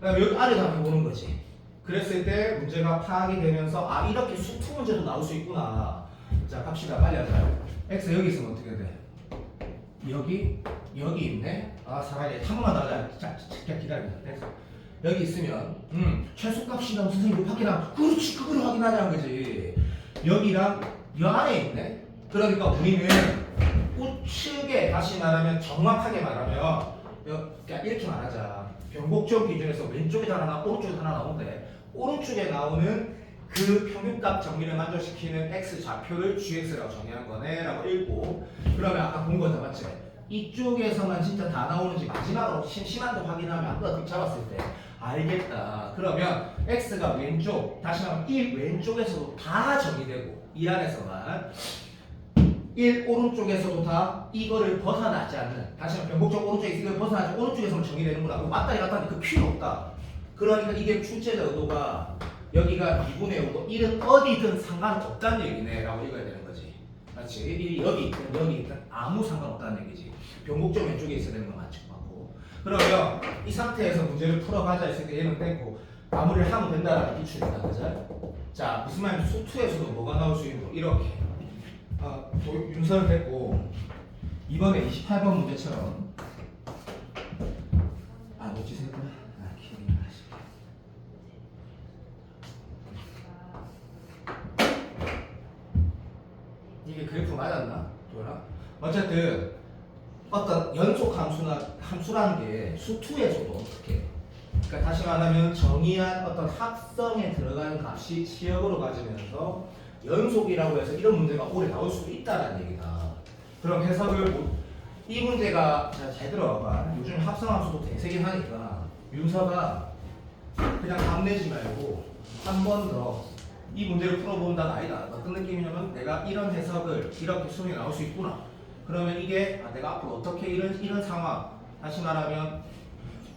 [SPEAKER 1] 그다음에 여기 아래도 한번 해보는 거지. 그랬을 때 문제가 파악이 되면서 이렇게 수투 문제도 나올 수 있구나. 자 갑시다. 빨리 하자. x 여기 있으면 어떻게 돼? 여기 있네. 살아야 돼. 한 번만 더 하자. 자 기다려. 됐어. 여기 있으면 최소값이랑 선생님 몇 확인하면 그렇지 그걸 확인하자는 거지. 여기랑 이 안에 있네. 그러니까 우리는 우측에 다시 말하면 정확하게 말하면 이렇게 말하자. 변곡점 기준에서 왼쪽에 하나 오른쪽에 하나 나오는데 오른쪽에 나오는 그 평균값 정리를 만족시키는 x 좌표를 gx라고 정의한 거네 라고 읽고 그러면 아까 본 거다 맞지? 이쪽에서만 진짜 다 나오는지 마지막으로 심한도 확인하면 아까 그 잡았을 때 알겠다. 그러면 x가 왼쪽 다시 말하면 이 왼쪽에서도 다 정의되고 이 안에서만 1 오른쪽에서도 다 이거를 벗어나지 않는 다시 말하면 변곡적 오른쪽에 이걸 벗어나지 오른쪽에서만 정의되는구나. 맞다 이렇다 그 필요 없다. 그러니까 이게 출제자 의도가 여기가 2분의 5고 1은 어디든 상관없다는 얘기네 라고 읽어야 되는 거지. 맞지? 1이 여기 있든 여기 있든 아무 상관없다는 얘기지. 변곡적 왼쪽에 있어야 되는 거 맞고. 그러면 이 상태에서 문제를 풀어가자 했을 때 얘는 땡고 마무리를 하면 된다라는 기출이다. 그죠? 자 무슨 말이냐면 수투에서도 뭐가 나올 수 있는 거 이렇게 윤서를 뺐고 이번에 28번 문제처럼 뭐지 생각나? 기억이 안 나시. 이게 그래프 맞았나? 도현아? 어쨌든 어떤 연속 함수라는 게 수투에서도 어떻게 그러니까 다시 말하면 정의한 어떤 합성에 들어가는 값이 치역으로 가지면서 연속이라고 해서 이런 문제가 오래 나올 수도 있다는 얘기다. 그럼 해석을 이 문제가 잘 들어봐. 요즘 합성함수도 대세긴 하니까 윤서가 그냥 답내지 말고 한 번 더 이 문제를 풀어본다가 아니다. 어떤 느낌이냐면 내가 이런 해석을 이렇게 수능에 나올 수 있구나. 그러면 이게 내가 앞으로 어떻게 이런 상황 다시 말하면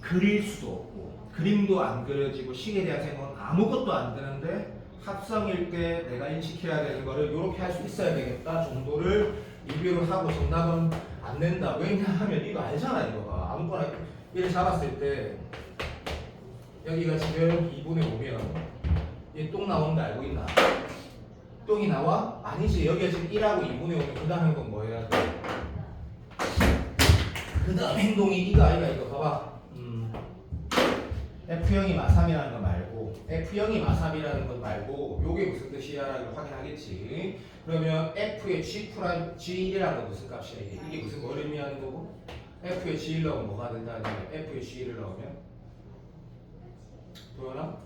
[SPEAKER 1] 그릴 수도 없고 그림도 안 그려지고 식에 대한 생각은 아무것도 안 드는데 합성일 때 내가 인식해야 되는 거를 이렇게 할 수 있어야 되겠다 정도를 리뷰를 하고 정답은 안 낸다. 왜냐하면 이거 알잖아. 이거가 아무거나 얘를 잡았을 때 여기가 지금 2분의 5면 얘 똥 나오는 거 알고 있나? 똥이 나와? 아니지. 여기가 지금 1하고 2분의 5면 그 다음 행동 뭐 해야 돼? 그 다음 행동이 이거 아이가 이거 봐봐. F0이 마3이라는 거 말고 F0이 마3이라는 것 말고 요게 무슨 뜻이야라는 걸 확인하겠지. 그러면 F의 G1이라는 건 무슨 값이야 이게? 이게 무슨 뭘 의미하는 거고? F의 G1 넣으면 뭐가 된다는 거야? F의 G1을 넣으면 도현아?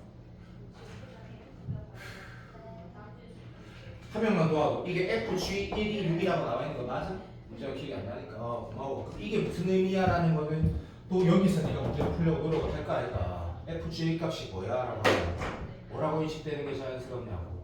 [SPEAKER 1] 한 명만 도와도 이게 FG1이 6이라고 나와 있는 거 맞아? 문제가 기억이 안 나니까 고마워. 이게 무슨 의미야 라는 거는 또 여기서 네가 문제를 풀려고 노력을 할 거 아닐까. FG 값이 뭐야? 라고 뭐라고 인식되는 게 자연스럽냐고.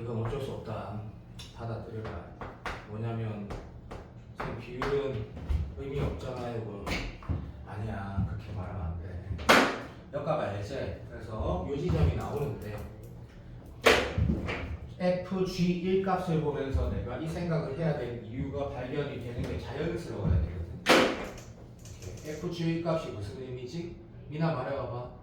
[SPEAKER 1] 이건 어쩔 수 없다. 받아들여라. 뭐냐면 선 비율은 의미 없잖아요. 이거 아니야. 그렇게 말하면 안 돼. 여기가 알지? 그래서 요 지점이 나오는데 FG1 값을 보면서 내가 이 생각을 해야 될 이유가 발견이 되는 게 자연스러워야 되거든. FG1 값이 무슨 의미지? 미나 말해봐봐.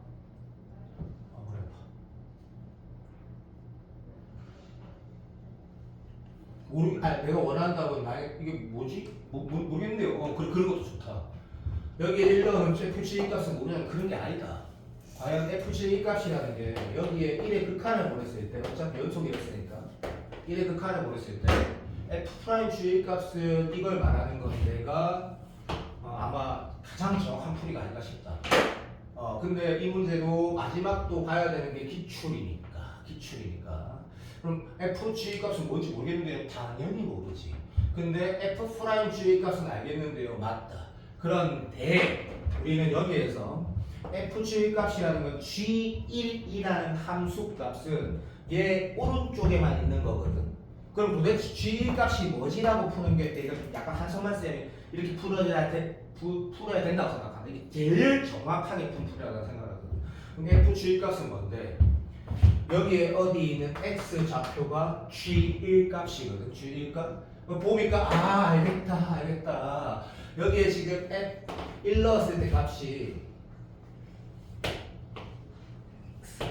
[SPEAKER 1] 내가 원하는 답은 이게 뭐지? 모르겠는데요. 그런 것도 좋다. 여기에 1 넣으면 FG1 값은 뭐냐면 그런 게 아니다. 과연 FG1 값이라는 게 여기에 1의 극한을 보냈을 때 어차피 연속이었으니까 1의 극한을 보냈을 때 F'G1 값은 이걸 말하는 건데가 아마 가장 정확한 풀이가 아닐까 싶다. 근데 이 문제도 마지막도 봐야 되는 게 기출이니까. 그럼 F'G 값은 뭔지 모르겠는데요. 당연히 모르지. 근데 F'G 값은 알겠는데요. 맞다. 그런데 우리는 여기에서 F'G 값이라는 건 G1이라는 함수 값은 얘 오른쪽에만 있는 거거든. 그럼 도대체 G 값이 뭐지라고 푸는 게 내가 약간 한성만 쌤이 이렇게 풀어야 된다고 생각하는데 이게 제일 정확하게 푼 풀이라고 생각하거든. 그럼 F'G 값은 뭔데? 여기에 어디 있는 x 좌표가 G1 값이거든. G1 값. 보니까 알겠다. 여기에 지금 F1 넣었을 때 값이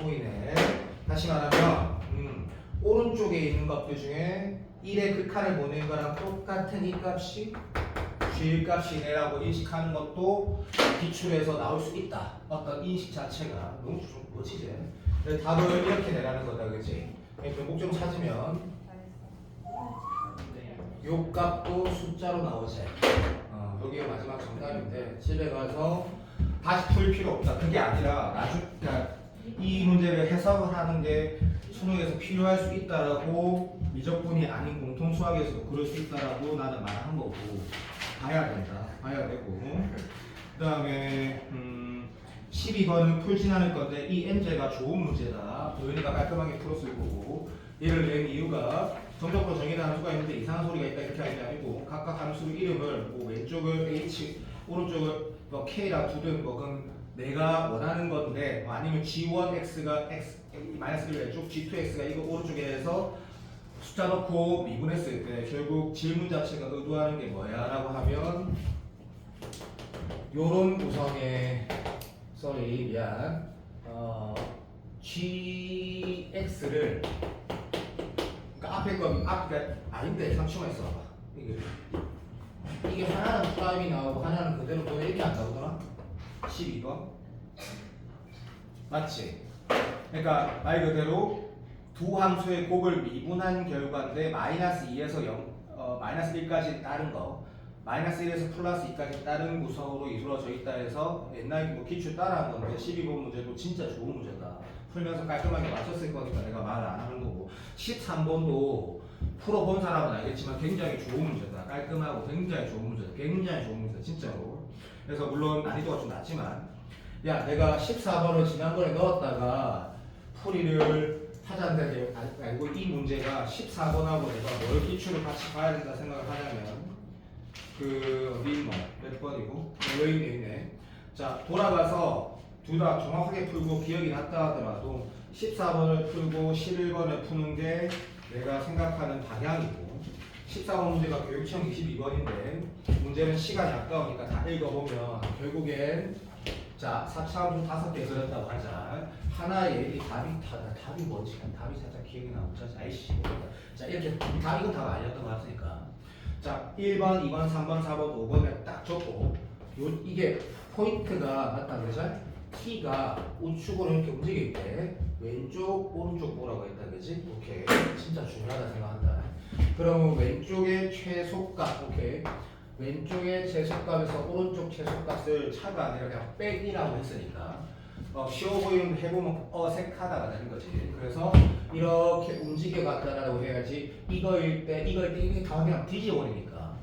[SPEAKER 1] 보이네. 다시 말하면 오른쪽에 있는 것들 중에 1의 극한을 보낸 거랑 똑같은 이 값이 G1 값이네라고 인식하는 것도 기출에서 나올 수 있다. 어떤 인식 자체가 너무 멋지지? 답을 이렇게 내라는 거다, 그치? 변곡 좀 찾으면 요 값도 숫자로 나오지. 여기가 마지막 정답인데 집에 가서 다시 풀 필요 없다. 그게 아니라 그러니까 이 문제를 해석을 하는 게 수능에서 필요할 수 있다라고 미적분이 아닌 공통 수학에서도 그럴 수 있다라고 나는 말한 거고 봐야 된다. 봐야 되고 그다음에 12번은 풀진 않을 건데 이 n제가 좋은 문제다. 도현이가 깔끔하게 풀었을 거고 얘를 낸 이유가 정적으로 정의된 수가 있는데 이상한 소리가 있다 이렇게 하는 게 아니고 각각 함수 이름을 뭐 왼쪽을 h 오른쪽을 뭐 k라 두든 뭐 그건 내가 원하는 건데 뭐 아니면 g1x가 x 마이너스 1 왼쪽 g2x가 이거 오른쪽에 해서 숫자 넣고 미분했을 때 결국 질문 자체가 의도하는 게 뭐야 라고 하면 요런 구성의 미안 gx를 그러니까 앞에 거 그러니까 아닌데 상추만 있어 봐봐 이게 하나는 프라임이 나오고 하나는 그대로 또 이렇게 안 나오더라 12번 맞지? 그러니까 말 그대로 두 함수의 곱을 미분한 결과인데 마이너스 2에서 0, 마이너스 1까지 따른 거 마이너스 1에서 플러스 2까지 다른 구성으로 이루어져 있다 해서 옛날 뭐 기출 따라한 건데 12번 문제도 진짜 좋은 문제다. 풀면서 깔끔하게 맞췄을 거니까 내가 말을 안 하는 거고 13번도 풀어본 사람은 알겠지만 굉장히 좋은 문제다. 깔끔하고 굉장히 좋은 문제다. 굉장히 좋은 문제다. 진짜로. 그래서 물론 난이도가 좀 낮지만 야 내가 14번을 지난번에 넣었다가 풀이를 하자는데 알고 이 문제가 14번하고 내가 뭘 기출을 같이 봐야 된다 생각을 하냐면 그 어디 몇 번이고 여기 있네. 자 돌아가서 둘 다 정확하게 풀고 기억이 났다 하더라도 14번을 풀고 11번을 푸는 게 내가 생각하는 방향이고 14번 문제가 교육청 22번인데 문제는 시간이 아까우니까 다 읽어보면 결국엔 자 4차함수 5개 그렸다고 하자. 하나의 이 답이 뭔지 답이 살짝 기억이 나고 아이씨 자 이렇게 답 이건 다 알렸던 것 같으니까 자 1번, 2번, 3번, 4번, 5번에 딱 적고 이게 포인트가 맞다 그러죠? T가 우측으로 이렇게 움직일 때 왼쪽, 오른쪽 보라고 했다 그지? 오케이 진짜 중요하다 생각한다. 그러면 왼쪽의 최소값 오케이 왼쪽의 최소값에서 오른쪽 최소값을 차가 아니라 그냥 빼기라고 했으니까 쉬워 보이는 해보면 어색하다가 되는 거지. 그래서 이렇게 움직여 갔다라고 해야지 이거일 때 이게 다 그냥 뒤집어버리니까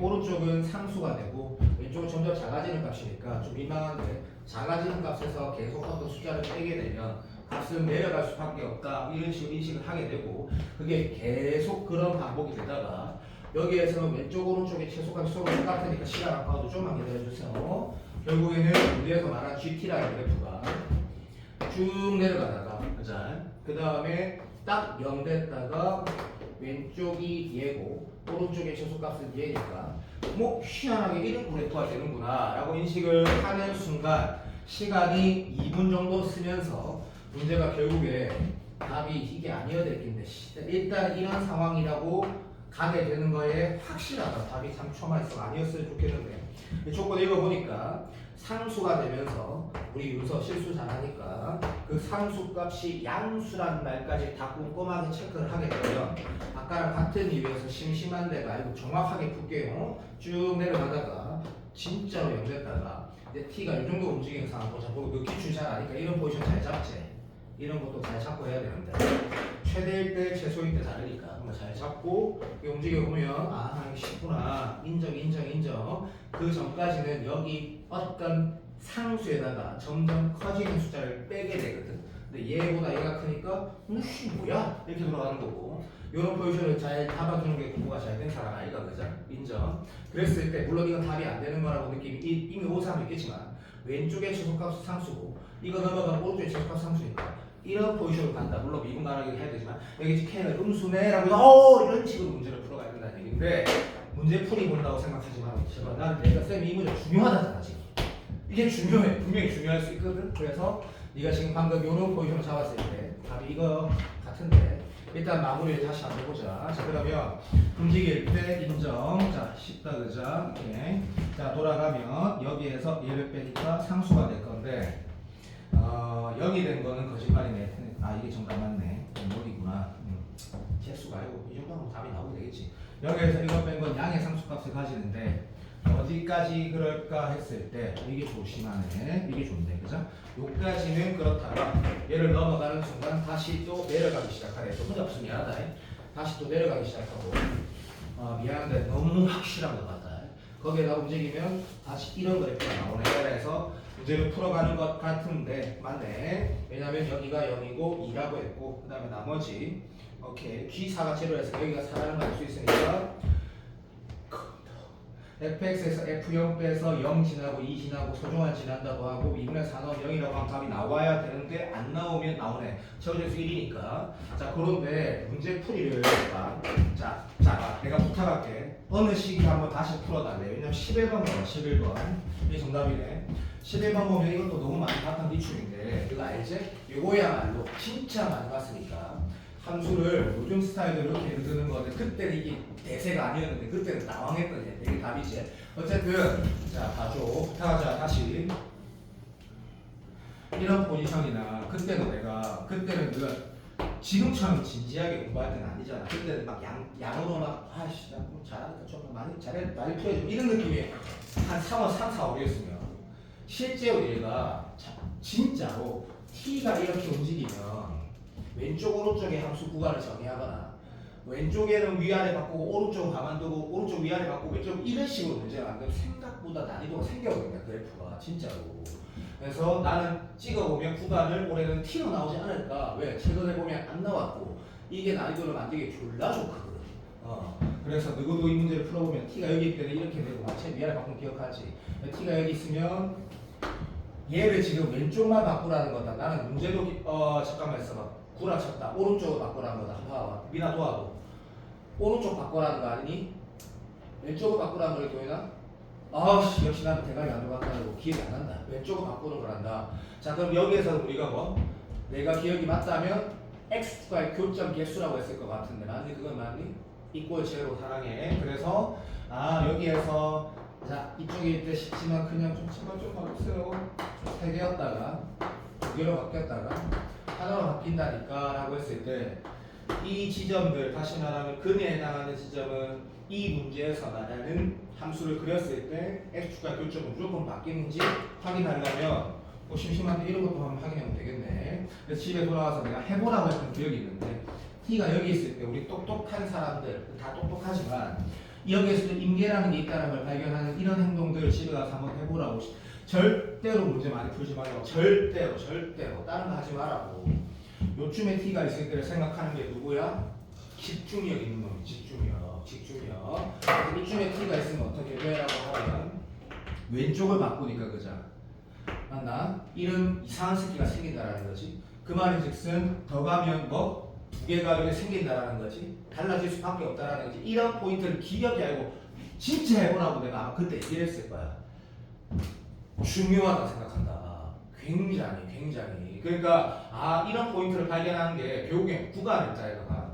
[SPEAKER 1] 오른쪽은 상수가 되고 왼쪽은 점점 작아지는 값이니까 좀 민망한데 작아지는 값에서 계속 어떤 숫자를 빼게 되면 값은 내려갈 수밖에 없다 이런 식으로 인식을 하게 되고 그게 계속 그런 반복이 되다가 여기에서는 왼쪽 오른쪽의 최소값이 서로 똑같으니까 시간 아까워도 좀만 기다려주세요. 결국에는 우리에서 말한 GT라는 그래프가 쭉 내려가다가 그 다음에 딱 0 됐다가 왼쪽이 얘고 오른쪽의 최소값은 얘니까 뭐 희한하게 이런 그래프가 되는구나 라고 인식을 하는 순간 시간이 2분 정도 쓰면서 문제가 결국에 답이 이게 아니어야 됐긴데 일단 이런 상황이라고 가게 되는 거에 확실하다. 답이 3초만 있어 아니었으면 좋겠는데 이 조건 읽어보니까 상수가 되면서 우리 윤서 실수 잘하니까 그 상수 값이 양수라는 말까지 다 꼼꼼하게 체크를 하게 되면 아까랑 같은 이유에서 심심한데 말고 정확하게 풀게요. 쭉 내려가다가 진짜로 연됐다가 이제 T가 이 정도 움직이는 상황 보자. 보고 너 기출 잘 아니까 이런 포지션 잘 잡지. 이런 것도 잘 잡고 해야 되는데 최대일 때 최소일 때 다르니까 한번 잘 잡고 움직여 보면 아 쉽구나 인정 그 전까지는 여기 어떤 상수에다가 점점 커지는 숫자를 빼게 되거든. 근데 얘보다 얘가 크니까 씨 뭐야 이렇게 돌아가는 거고 이런 포지션을 잘 잡아주는 게 공부가 잘 된 사람 아이가 그죠? 인정. 그랬을 때 물론 이건 답이 안 되는 거라고 느낌이 이미 온 사람도 있겠지만 왼쪽의 최소값 상수고 이거 넘어가면 오른쪽의 최소값 상수니까 이런 포지션으로 간다. 물론 미분 가능하게 해야 되지만 여기 K는 음수네라고 이런 식으로 문제를 풀어가야 된다는 얘기인데 문제 풀이 본다고 생각하지 마. 제발 나는 내가 쌤이 이 문제 중요하다잖아 지금. 이게 중요해. 분명히 중요할 수 있거든. 그래서 네가 지금 방금 이런 포지션을 잡았을 때 답이 이거 같은데 일단 마무리를 다시 한번 해보자. 자 그러면 움직일 때 인정. 자 쉽다 그죠? 오케이. 자 돌아가면 여기에서 얘를 빼니까 상수가 될 건데 0이 된 거는 거짓말이네. 아 이게 정답 맞네. 여기구나. 재수가 아니고 이 정도면 답이 나오게 되겠지. 여기에서 이거 뺀 건 양의 상수값을 가지는데 어디까지 그럴까 했을 때 이게 조심하네. 이게 좋네. 그죠? 요까지는 그렇다가 얘를 넘어가는 순간 다시 또 내려가기 시작하네. 또 혼자 무슨 미안하다. 다시 또 내려가기 시작하고 미안한데 너무 확실한 것 같다. 거기에다 움직이면 다시 이런 그래프가 나오네. 그래서 문제를 풀어가는 것 같은데 맞네. 왜냐면 여기가 0이고 2라고 했고 그 다음에 나머지 오케이 G4가 제로에서 여기가 4라는 걸 알 수 있으니까 fx에서 f0 빼서 0 지나고 2 지나고 소중한 지난다고 하고 2분의 4 넣으면 0이라고 하면 답이 나와야 되는데 안 나오면 나오네. 최고점수 1이니까. 자 그런데 문제 풀이를 자 내가 부탁할게. 어느 시기 한번 다시 풀어달래. 왜냐면 11번 봐봐. 11번 이게 정답이네. 11번 보면 이것도 너무 많이 봤던 기출인데 이거 알지? 이거야말로 진짜 많이 봤으니까 함수를 요즘 스타일로 이렇게 읽는 건데 그때는 이게 대세가 아니었는데 그때는 당황했던 애 이게 답이지. 어쨌든 자 봐줘. 부탁하자. 다시 이런 포지션이나 그때는 그 지금처럼 진지하게 공부할 때는 아니잖아. 그때는 막 양으로 막 아씨 나 잘하니까 좀 많이 풀어줘 이런 느낌이 한 3, 4, 5였으면 실제로 얘가 진짜로 t가 이렇게 움직이면 왼쪽 오른쪽의 함수 구간을 정의하거나 왼쪽에는 위아래 바꾸고 오른쪽은 가만두고 오른쪽 위아래 바꾸고 왼쪽 이런 식으로 문제를 만들면 생각보다 난이도가 생겨버린다. 그래프가 진짜로. 그래서 나는 찍어보면 구간을 올해는 t로 나오지 않을까. 왜? 최근에 보면 안 나왔고 이게 난이도를 만들기 졸라 좋거든. 그래서 누구도 이 문제를 풀어보면 t가 여기 있을 때는 이렇게 되고 마치 위아래 바꾸면 기억하지. t가 여기 있으면 얘를 지금 왼쪽만 바꾸라는 거다. 나는 문제도 잠깐만 있어봐. 구라쳤다. 오른쪽으로 바꾸라는 거다. 한번 봐봐. 미나 도와도 오른쪽 바꾸라는 거 아니니? 왼쪽으로 바꾸라는 걸 도현아? 아씨 역시 나는 대가리 안 들어간다고 기억이 안 난다. 왼쪽으로 바꾸는 거란다. 자 그럼 여기에서 우리가 내가 기억이 맞다면 x과의 교점 개수라고 했을 것 같은데 맞니? 그건 맞니? 이꼴 제로 사랑해. 그래서 여기에서 자 이쪽에 있대 싶지만 그냥 좀 제발 좀 봐주세요. 3개였다가 2개로 바뀌었다가 하나로 바뀐다니까 라고 했을 때 이 지점들 다시 말하면 근에 해당하는 지점은 이 문제에서 말하는 함수를 그렸을 때 x축과 교점은 무조건 바뀌는지 확인하려면 심심한데 이런 것도 한번 확인하면 되겠네. 그래서 집에 돌아와서 내가 해보라고 했던 기억이 있는데 t가 여기 있을 때 우리 똑똑한 사람들 다 똑똑하지만 여기에서도 임계라는 게 있다는 걸 발견하는 이런 행동들을 집에 가서 한번 해보라고. 절대로 문제 많이 풀지 말라고. 절대로 다른 거 하지 말라고. 요쯤에 t가 있을 때를 생각하는 게 누구야? 집중력 있는 놈이 집중력. 이쯤에 t가 있으면 어떻게 돼라고 하면 왼쪽을 바꾸니까 그죠? 맞나? 이런 이상한 새끼가 생긴다라는 거지. 그 말인즉슨 더 가면 두 개가 이렇게 생긴다라는 거지. 달라질 수밖에 없다라는 거지. 이런 포인트를 기억이 알고 진짜 해보라고 내가 아마 그때 얘기를 했을 거야. 중요하다 생각한다. 굉장히. 그러니까 이런 포인트를 발견하는 게 결국엔 구간을 짜에다가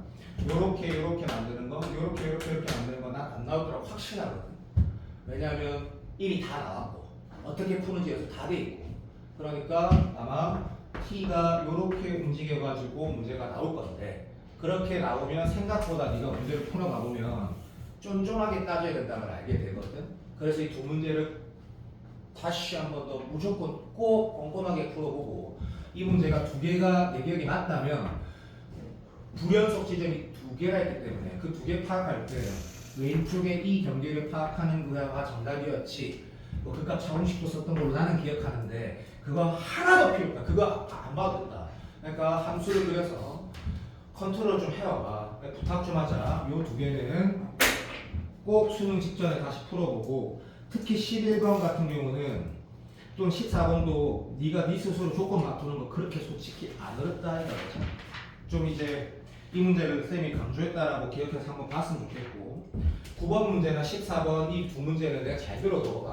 [SPEAKER 1] 요렇게 만드는 거, 요렇게 만드는 거 난 안 나올 거라고 확신하거든. 왜냐하면 이미 다 나왔고 어떻게 푸는지에서 다 돼 있고. 그러니까 아마 t가 요렇게 움직여가지고 문제가 나올 건데 그렇게 나오면 생각보다 네가 문제를 풀어가보면 쫀쫀하게 따져야 된다는 걸 알게 되거든. 그래서 이 두 문제를 다시 한 번 더 무조건 꼭 꼼꼼하게 풀어보고 이 문제가 2개가 내 기억이 맞다면 불연속 지점이 2개가 있기 때문에 그 2개 파악할 때 왼쪽에 이 경계를 파악하는 거가 정답이었지. 그값 차공식도 썼던 걸로 나는 기억하는데 그거 하나도 필요 없다. 그거 안 봐도 된다. 그러니까 함수를 그려서 컨트롤 좀 해와봐. 부탁 좀 하자. 요 2개는 꼭 수능 직전에 다시 풀어보고 특히 11번 같은 경우는 또는 14번도 네가 네 스스로 조건 맞추는 거 그렇게 솔직히 안 어렵다 이거죠. 좀 이제 이 문제를 쌤이 강조했다라고 기억해서 한번 봤으면 좋겠고 9번 문제나 14번 이 두 문제는 내가 잘 들어도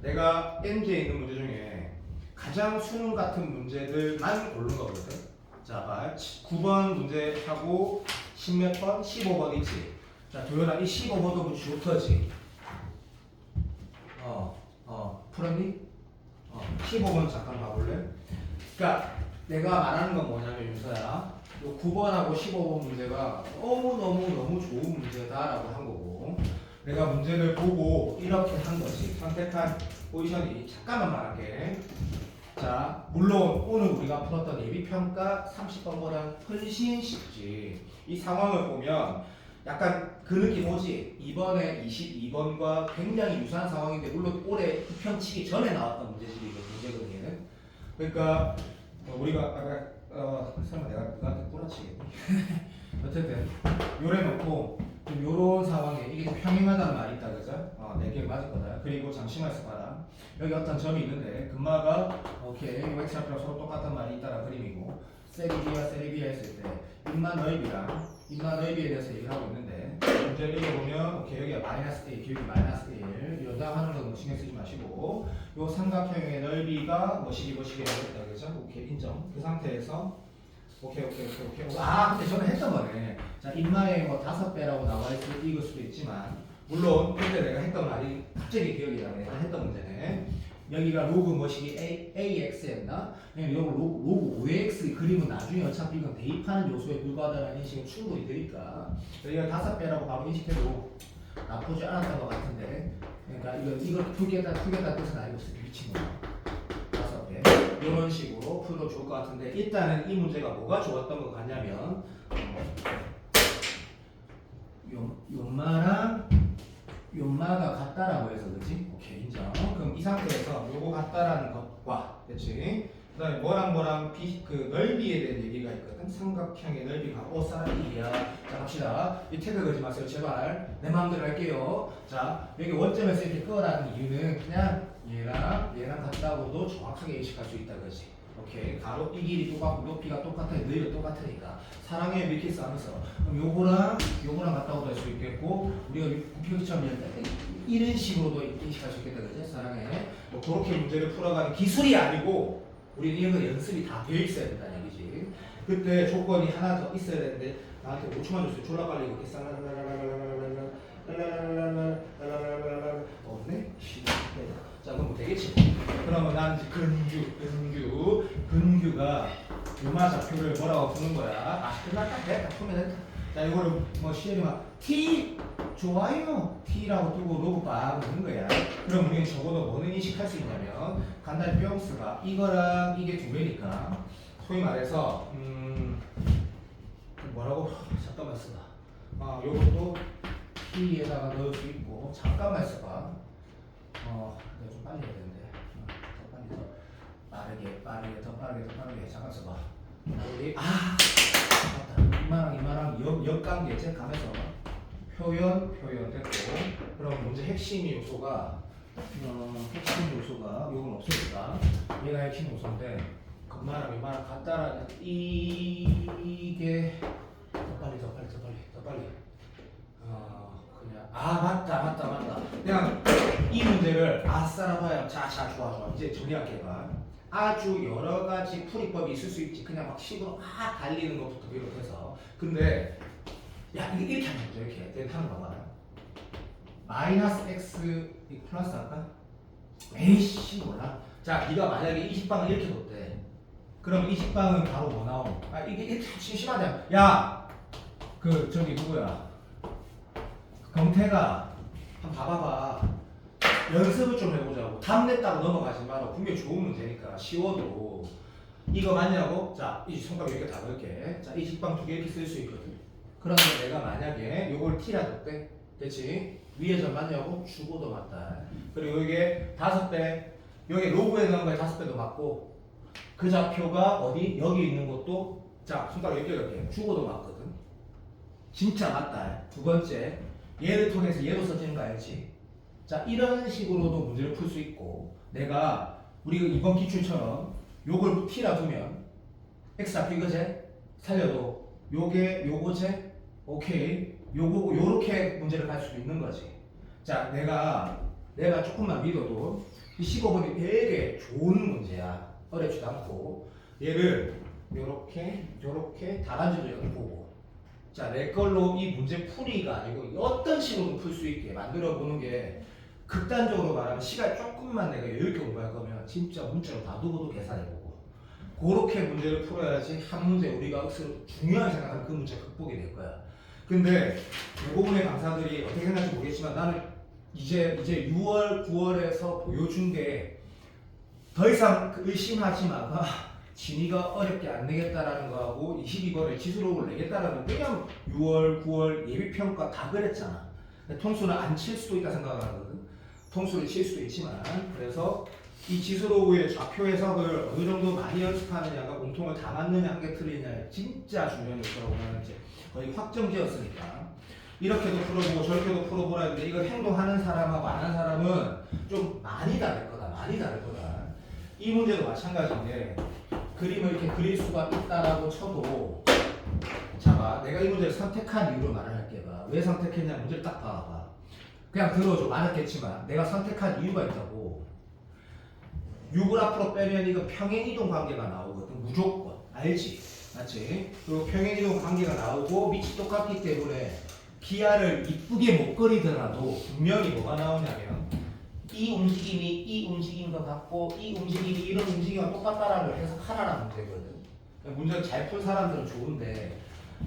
[SPEAKER 1] 내가 N지에 있는 문제 중에 가장 수능 같은 문제들만 고른 거거든. 자 봐. 9번 문제하고 10몇 번? 15번 있지. 자 도현아 이 15번도 주터지. 풀었니? 15번 잠깐 봐볼래? 그러니까 내가 말하는 건 뭐냐면 윤서야, 요 9번하고 15번 문제가 너무 좋은 문제다라고 한 거고, 내가 문제를 보고 이렇게 한 것이 선택한 포지션이, 잠깐만 말할게. 자, 물론 오늘 우리가 풀었던 예비평가 30번보다는 훨씬 쉽지. 이 상황을 보면 약간 그 느낌 오지? 이번에 22번과 굉장히 유사한 상황인데, 물론 올해 입평 치기 전에 나왔던 문제거든요. 그러니까 우리가 아까 설마 내가 너한테 꼬라치겠니? 어쨌든 요래 놓고 좀 요런 상황에 이게 평행하다는 말이 있다, 그죠? 내 기억 맞을 거다. 그리고 잠시만 있어봐라. 여기 어떤 점이 있는데 근마가 오케이 x좌표랑 서로 똑같은 말이 있다는 그림이고, 세리비아 했을 때 인마 넓이에 대해서 얘기를 하고 있는데, 문제를 읽어보면 오케이 여기가 마이너스 1, 기울기 마이너스 1, 연장하는 건 뭐 신경 쓰지 마시고, 요 삼각형의 넓이가 뭐시기 하겠다, 그죠? 오케이 인정. 그 상태에서 오케이. 근데 저는 했던 거네. 자, 인마에 뭐 5배라고 나와 읽을 수도 있지만, 물론 그때 내가 했던 말이 갑자기 기억이 나네. 내가 했던 문제네. 여기가 로그 뭐시기 AX였나? 로그 5X 그림은 나중에 어차피 이건 대입하는 요소에 불과하다는 인식은 충분히 되니까 여기가 5배라고 바로 인식해도 나쁘지 않았던 것 같은데, 그러니까 이거 풀겠다 뜻은 알고 있어요. 미친놈. 5배. 이런 식으로 풀도 좋을 것 같은데, 일단은 이 문제가 뭐가 좋았던 것 같냐면 요마가 같다라고 해서, 그렇지? 오케이 인정. 그럼 이 상태에서 요거 같다라는 것과, 그렇지? 그다음에 뭐랑 그 넓이에 대한 얘기가 있거든. 삼각형의 넓이가 사라지기야. 자 갑시다. 이 태그 걸지 마세요 제발. 내 마음대로 할게요. 자 여기 원점에서 이렇게 끄라는 이유는 그냥 얘랑 같다고도 정확하게 인식할 수 있다, 그렇지? 오케이. 가로 이 길이 똑같고 높이가 똑같아, 넓이가 똑같으니까 사랑해 밀키스 하면서, 그럼 요거랑 같다고도 할 수 있겠고, 우리가 구표기처럼 이런 식으로도 인식할 수 있겠다, 그지? 사랑해. 뭐 그렇게 문제를 풀어가는 기술이 아니고 우리는 이거 연습이 다 되어 있어야 된다는 얘기지. 그때 조건이 하나 더 있어야 되는데 나한테 5초만 줬어요. 졸라 빨리 이렇게 없네? 자 그럼 뭐 되겠지. 그러면 난 이제 근규가 요마 좌표를 뭐라고 푸는 거야? 끝났다. 됐다. 풀면 됐다. 자 이거를 뭐 시에리가 T 좋아요 T라고 두고 로그 빡 넣는 거야. 그럼 우리는 적어도 뭐는 인식할 수 있냐면, 간단히 뿅스가 이거랑 이게 2배니까 소위 말해서 뭐라고 잠깐만 써봐. 요것도 T에다가 넣을 수 있고, 잠깐만 있어봐. 내가 좀 빨리 해야 되는데, 더 빠르게 잠깐 써봐. 우리 맞다. 이마랑 역관계제 가면서 표현 됐고, 그럼 문제 핵심 요소가 요건 없으니까 얘가 핵심 요소인데, 이마랑 같다라는 이게 더 빨리 그냥 맞다. 그냥 이 문제를 아싸라봐야 좋아. 이제 정리할게 봐. 아주 여러 가지 풀이법이 있을 수 있지. 그냥 막 식으로 달리는 것부터 비롯해서. 근데 야 이게 이렇게 하는 거죠. 이렇게 하는 거 봐요. 마이너스 x 플러스 할까? 에이씨 몰라. 자 네가 만약에 20방을 이렇게 뒀대. 그럼 20방은 바로 뭐 나옴? 이게 이렇게 심심하잖아. 야 그 저기 누구야? 경태가 한번 봐봐봐. 연습을 좀 해보자고. 답 냈다고 넘어가지 마라. 분명히 좋은 문제니까 쉬워도. 이거 맞냐고? 자, 이 손가락 이렇게 다 넣을게. 자, 이 직방 2개 이렇게 쓸 수 있거든. 그러면 내가 만약에 요걸 T라 뒀대. 그치? 위에 점 맞냐고? 주고도 맞다. 그리고 이게 5배. 여기 로그에 넣은 거에 5배도 맞고, 그 좌표가 어디? 여기 있는 것도, 자, 손가락 이렇게 넣을게. 주고도 맞거든. 진짜 맞다. 두 번째. 얘를 통해서 얘로 써지는 거 알지? 자 이런 식으로도 문제를 풀 수 있고, 내가 우리가 이번 기출처럼 요걸 T라 두면 X좌표 이거제 살려도 요거제 오케이 요렇게 문제를 갈 수도 있는 거지. 자 내가 조금만 믿어도 이 15번이 되게 좋은 문제야. 어렵지도 않고, 얘를 요렇게 다란지도 여기 보고, 자, 내 걸로 이 문제 풀이가 아니고 어떤 식으로 풀 수 있게 만들어 보는 게, 극단적으로 말하면 시간 조금만 내가 여유있게 공부할 거면 진짜 문자로 다 두고도 계산해보고, 그렇게 문제를 풀어야지 한 문제 우리가 억수로 중요하게 생각하는 그 문제 극복이 될 거야. 근데 대부분의 강사들이 어떻게 생각할지 모르겠지만 나는 이제 6월, 9월에서 보여준 게 더 이상 의심하지 마가 진이가 어렵게 안 내겠다라는 거하고 22번에 지수록을 내겠다라는 거. 왜냐면 6월, 9월 예비평가 다 그랬잖아. 통수는 안 칠 수도 있다 생각하거든. 통수를 칠 수도 있지만 그래서 이 지수록의 좌표 해석을 어느 정도 많이 연습하느냐가 공통을 다 맞느냐 한 게 틀리냐 진짜 중요한 요소라고 나는 이제 거의 확정지었으니까 이렇게도 풀어보고 저렇게도 풀어보라 했는데 이걸 행동하는 사람하고 안 하는 사람은 좀 많이 다를 거다. 많이 다를 거다. 이 문제도 마찬가지인데 그림을 이렇게 그릴 수가 있다라고 쳐도 자봐 내가 이 문제를 선택한 이유로 말을 할게 봐. 왜 선택했냐 문제를 딱 봐봐. 그냥 들어줘 많았겠지만 내가 선택한 이유가 있다고. 6을 앞으로 빼면 이거 평행이동 관계가 나오거든. 무조건 알지? 맞지? 그리고 평행이동 관계가 나오고 밑이 똑같기 때문에 기하를 이쁘게 못 그리더라도 분명히 뭐가 나오냐면 이 움직임이 이 움직임과 같고 이 움직임이 이런 움직임과 똑같다라는 걸 해석하라는 문제거든. 문제를 잘 풀 사람들은 좋은데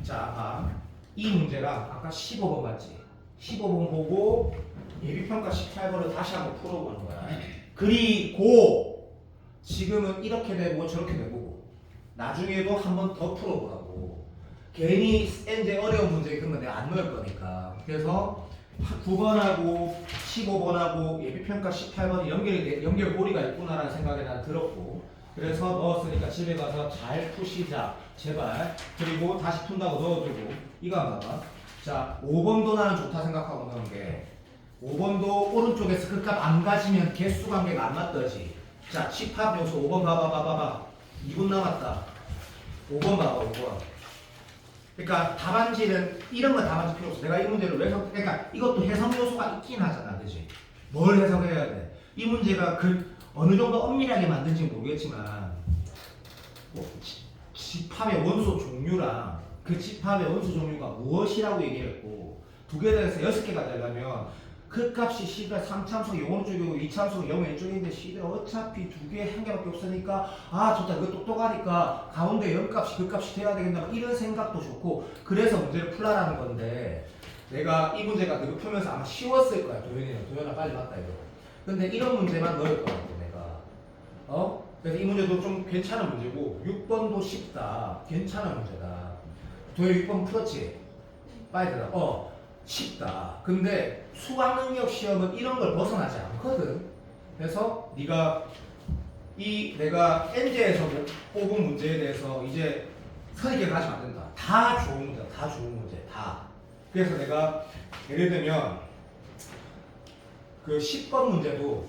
[SPEAKER 1] 자, 이 문제랑 아까 15번 맞지? 15번 보고 예비평가 18번을 다시 한번 풀어보는 거야. 그리고 지금은 이렇게 되고 저렇게 되고 나중에도 한 번 더 풀어보라고. 괜히 이제 어려운 문제 그러면 내가 안 넣을 거니까. 그래서 9번하고 15번하고 예비평가 18번이 연결고리가 있구나라는 생각이 난 들었고 그래서 넣었으니까 집에 가서 잘 푸시자 제발. 그리고 다시 푼다고 넣어두고 이거 한번 봐봐. 자 5번도 나는 좋다 생각하고 넣은 게 5번도 오른쪽에서 그 값 안 가지면 개수 관계가 안 맞더지. 자 집합 요소 5번 봐봐 2분 남았다. 5번 봐봐 5번. 그러니까 답안지는 이런 건 답안지 필요 없어. 내가 이 문제를 왜 그러니까 이것도 해석 요소가 있긴 하잖아, 그지? 뭘 해석해야 돼? 이 문제가 그 어느 정도 엄밀하게 만든지 모르겠지만 뭐 집합의 원소 종류랑 그 집합의 원소 종류가 무엇이라고 얘기했고 두 개 대해서 6개가 되려면 그 값이 C가 3참수가 0 쪽이고 2참수가 0 왼쪽인데 C가 어차피 두 개 한 개밖에 없으니까 아 좋다 이거 똑똑하니까 가운데 0값이 그 값이 돼야 되겠나 이런 생각도 좋고 그래서 문제를 풀라라는 건데 내가 이 문제가 너가 풀면서 아마 쉬웠을 거야. 도현아 빨리 맞다 이거. 근데 이런 문제만 넣을 거야 내가. 그래서 이 문제도 좀 괜찮은 문제고 6번도 쉽다. 괜찮은 문제다. 도현 6번 풀었지? 빨리 대답. 쉽다. 근데 수학 능력 시험은 이런 걸 벗어나지 않거든. 그래서 네가 내가 N제에서 뽑은 문제에 대해서 이제 선입견 가지면 안 된다. 다 좋은 문제다. 다 좋은 문제. 다. 그래서 내가 예를 들면 그 10번 문제도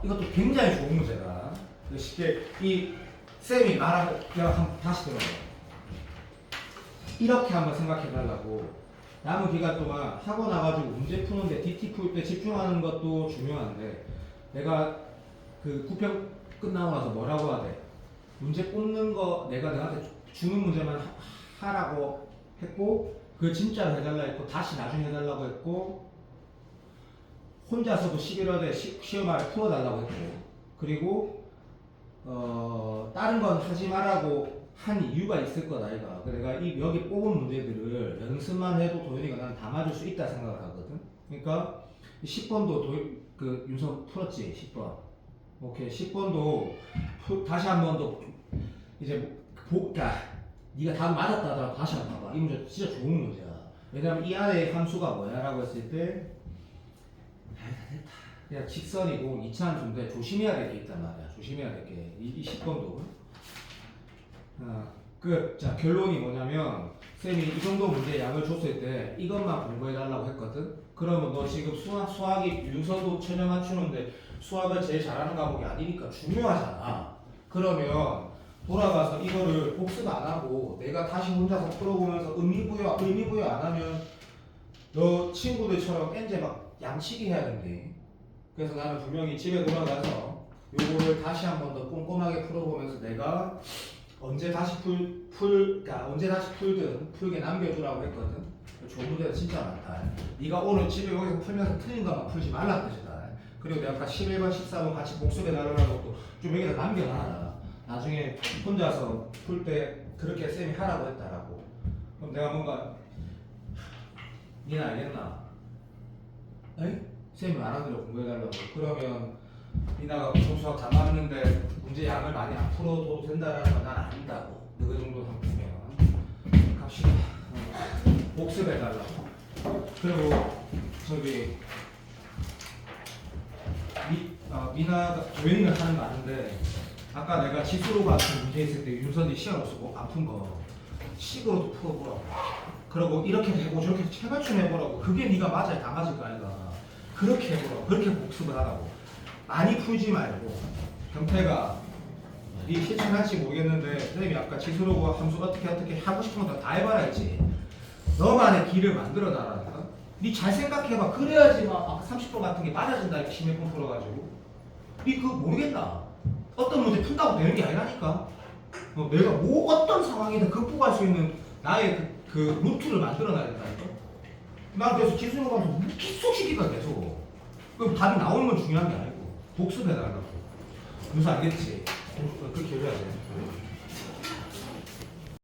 [SPEAKER 1] 이것도 굉장히 좋은 문제다. 쉽게 이 쌤이 말하고 내가 한번 다시 들어봐. 이렇게 한번 생각해 달라고. 남은 기간 동안 하고 나가지고 문제 푸는데 DT 풀 때 집중하는 것도 중요한데 내가 그 구평 끝나고 나서 뭐라고 하대? 문제 뽑는 거 내가 너한테 주는 문제만 하라고 했고 그 진짜로 해달라 했고 다시 나중에 해달라고 했고 혼자서도 11월에 시험을 풀어달라고 했고 그리고 다른 건 하지 말라고 한 이유가 있을 거다 이가. 내가 여기 뽑은 문제들을 연습만 해도 도현이가 난 다 맞을 수 있다 생각을 하거든. 그러니까 10번도 그 윤서 풀었지 10번. 오케이 10번도 다시 한 번 더 이제 그러니까 네가 다 맞았다 하더라도 다시 한번 봐봐. 이 문제 진짜 좋은 문제야. 왜냐면 이 안에 함수가 뭐야라고 했을 때 그냥 직선이고 2차 함수인데 조심해야 될 게 있단 말이야. 조심해야 될 게 이 10번도. 자 결론이 뭐냐면 쌤이 이 정도 문제 양을 줬을 때 이것만 공부해달라고 했거든. 그러면 너 지금 수학이 윤서도 최저 맞추는데 수학을 제일 잘하는 과목이 아니니까 중요하잖아. 그러면 돌아가서 이거를 복습 안 하고 내가 다시 혼자서 풀어보면서 의미부여 안 하면 너 친구들처럼 N제 막 양치기 해야 된대. 그래서 나는 분명히 집에 돌아가서 요거를 다시 한 번 더 꼼꼼하게 풀어보면서 내가 언제 다시 그러니까 언제 다시 풀든 풀게 남겨주라고 했거든. 좋은 문제가 진짜 많다. 네가 오늘 집에 여기서 풀면서 틀린 것만 풀지 말라는 뜻이다. 그리고 내가 아까 11번, 14번 같이 복습해 나가는 것도 좀 여기다 남겨놔라. 나중에 혼자서 풀 때 그렇게 쌤이 하라고 했다라고. 그럼 내가 뭔가 니는 알겠나? 에이? 쌤이 말한 대로 공부해달라고. 그러면 니나가 수학 다 맞는데 문제 양을 많이 안 풀어도 된다라는 건 난 아닌다고. 너그 정도 상태면 갑시다. 복습해달라고. 그리고 저기 미나가 조연이가 하는 거 아는데 아까 내가 지수로 같은 문제 있을 때 윤선이 시간 없어 꼭 안 푼 거 식으로도 풀어보라고. 그리고 이렇게 되고 저렇게 체맞춤 해보라고. 그게 네가 맞아야 다 맞을 거 아이가. 그렇게 해보라고. 그렇게 복습을 하라고. 많이 풀지 말고. 경태가 네 실천할지 모르겠는데 선생님이 아까 지수로 함수 어떻게 하고 싶은 거 다 해봐라 했지. 너만의 길을 만들어 놔라니까. 네 잘 생각해봐. 그래야지 막 아까 30번 같은 게 맞아진다. 이렇게 심해 품 풀어가지고. 네 그거 모르겠나? 어떤 문제 푼다고 되는 게 아니라니까. 내가 뭐 어떤 상황이든 극복할 수 있는 나의 그 루트를 만들어 놔야 된다니까. 난 그래서 지수로 가서 계속 시키다 계속. 그럼 답이 나오는 건 중요한 게 아니고 복습해달라고. 무슨 알겠지? 그렇게 해줘야 돼.